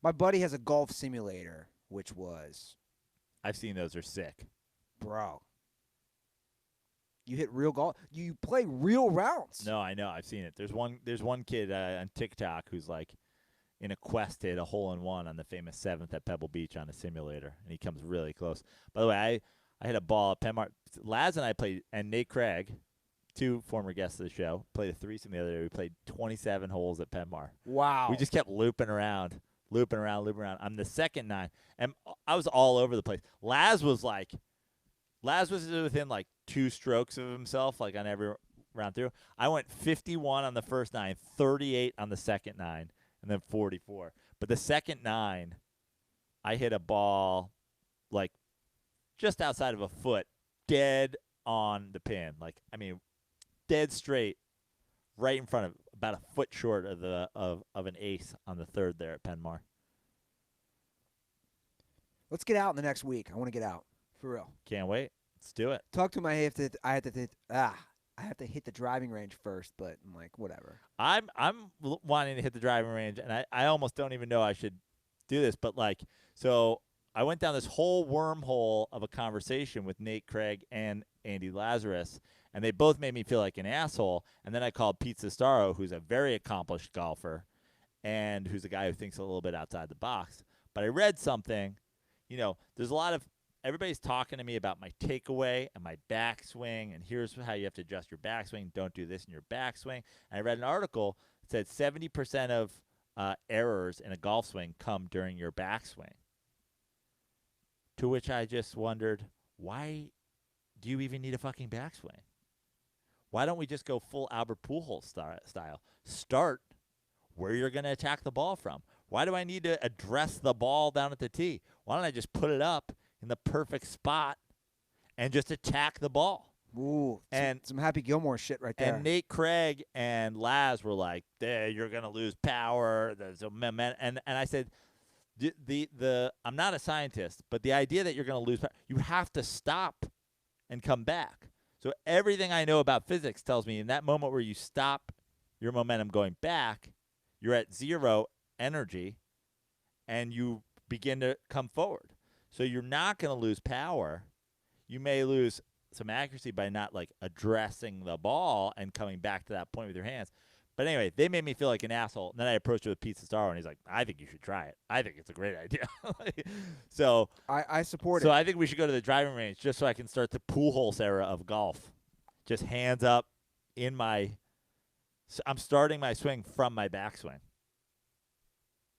My buddy has a golf simulator, which was, I've seen those. Are sick. bro. You hit real golf. You play real rounds. No, I know. I've seen it. There's one kid on TikTok who's like in a quest to hit a hole-in-one on the famous 7th at Pebble Beach on a simulator, and he comes really close. By the way, I hit a ball at Penmar. Laz and I played, and Nate Craig, 2 former guests of the show, played a threesome the other day. We played 27 holes at Penmar. Wow. We just kept looping around. I'm the second 9, and I was all over the place. Laz was within like 2 strokes of himself, like on every round through. I went 51 on the first 9, 38 on the second 9, and then 44. But the second 9, I hit a ball like just outside of a foot, dead on the pin. Like, I mean, dead straight, right in front of, about a foot short of an ace on the 3rd there at Penmar. Let's get out in the next week. I want to get out for real. Can't wait. Let's do it. Talk to him. I have to hit the driving range first, but I'm like, whatever. I'm wanting to hit the driving range, and I almost don't even know I should do this, but like, so I went down this whole wormhole of a conversation with Nate Craig and Andy Lazarus, and they both made me feel like an asshole. And then I called Pete Sestaro, who's a very accomplished golfer and who's a guy who thinks a little bit outside the box. But I read something, there's a lot of, everybody's talking to me about my takeaway and my backswing, and here's how you have to adjust your backswing. Don't do this in your backswing. And I read an article that said 70% of errors in a golf swing come during your backswing. To which I just wondered, why do you even need a fucking backswing? Why don't we just go full Albert Pujols style? Start where you're going to attack the ball from. Why do I need to address the ball down at the tee? Why don't I just put it up in the perfect spot and just attack the ball? Ooh, and some Happy Gilmore shit right there. And Nate Craig and Laz were like, you're going to lose power. There's a and I said, I'm not a scientist, but the idea that you're going to lose power, you have to stop and come back. So everything I know about physics tells me in that moment where you stop your momentum going back, you're at 0 energy, and you begin to come forward. So you're not going to lose power. You may lose some accuracy by not like addressing the ball and coming back to that point with your hands. But anyway, they made me feel like an asshole. And then I approached it with Pete Sestaro, and he's like, I think you should try it. I think it's a great idea. So I support it. So I think we should go to the driving range just so I can start the Pujols era of golf. Just hands up in my – I'm starting my swing from my backswing.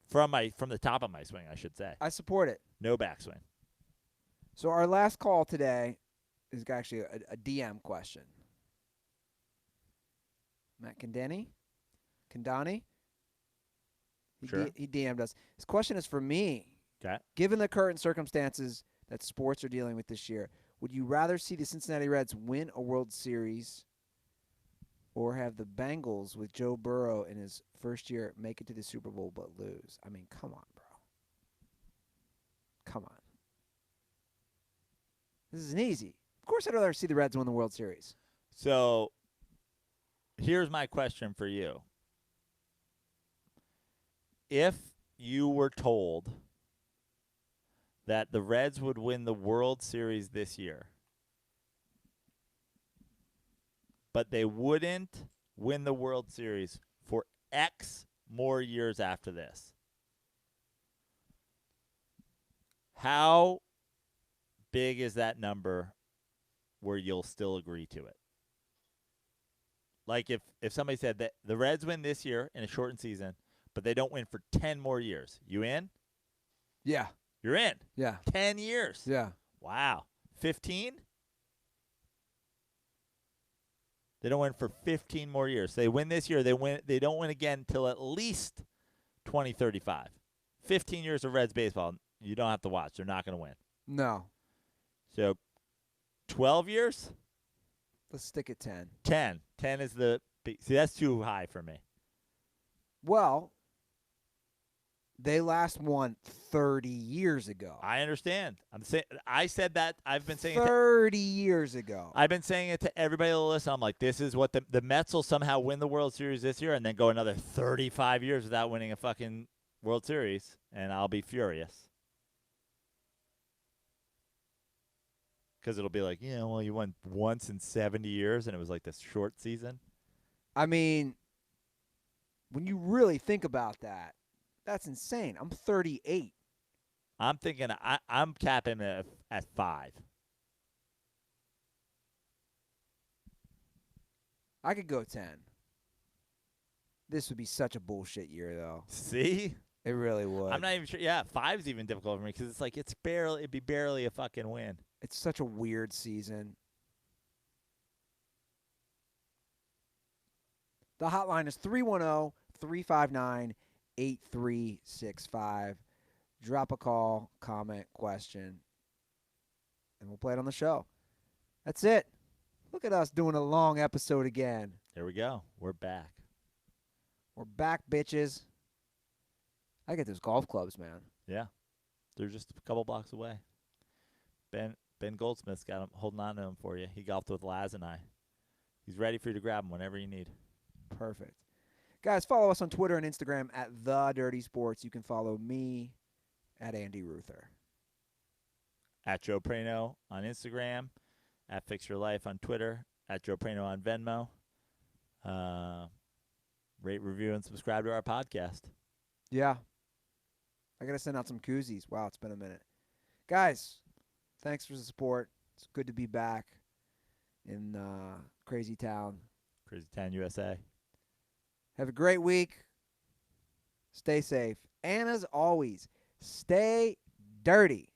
From the top of my swing, I should say. I support it. No backswing. So our last call today is actually a DM question. Matt Condani? Sure. He DM'd us. His question is for me. Okay. Given the current circumstances that sports are dealing with this year, Would you rather see the Cincinnati Reds win a World Series or have the Bengals with Joe Burrow in his first year make it to the Super Bowl but lose? I mean, come on, bro. Come on. This isn't easy. Of course I'd rather see the Reds win the World Series. So here's my question for you. If you were told that the Reds would win the World Series this year, but they wouldn't win the World Series for X more years after this, how big is that number where you'll still agree to it? Like if somebody said that the Reds win this year in a shortened season, but they don't win for 10 more years, you in? Yeah. You're in. Yeah. 10 years. Yeah. Wow. 15? They don't win for 15 more years. They win this year. They don't win again until at least 2035. 15 years of Reds baseball. You don't have to watch. They're not going to win. No. So 12 years? Let's stick at 10. 10. 10 is the – see, that's too high for me. Well, they last won 30 years ago. I understand. I said that. I've been saying 30 years ago. I've been saying it to everybody that listens. I'm like, this is what the Mets will somehow win the World Series this year and then go another 35 years without winning a fucking World Series, and I'll be furious. Because it'll be like, yeah, well, you won once in 70 years, and it was like this short season. I mean, when you really think about that, that's insane. I'm 38. I'm thinking I'm capping it at 5. I could go 10. This would be such a bullshit year, though. See? It really would. I'm not even sure. Yeah, 5 is even difficult for me because it's like it'd be barely a fucking win. It's such a weird season. The hotline is 310-359-8365. Drop a call, comment, question, and we'll play it on the show. That's it. Look at us doing a long episode again. There we go. We're back. We're back, bitches. I get those golf clubs, man. Yeah. They're just a couple blocks away. Ben Goldsmith's got him, holding on to them for you. He golfed with Laz and I. He's ready for you to grab him whenever you need. Perfect. Guys, follow us on Twitter and Instagram at The Dirty Sports. You can follow me at Andy Ruther. At Joe Prano on Instagram. At Fix Your Life on Twitter. At Joe Prano on Venmo. Rate, review, and subscribe to our podcast. Yeah. I got to send out some koozies. Wow, it's been a minute. Guys, thanks for the support. It's good to be back in Crazy Town. Crazy Town, USA. Have a great week. Stay safe. And as always, stay dirty.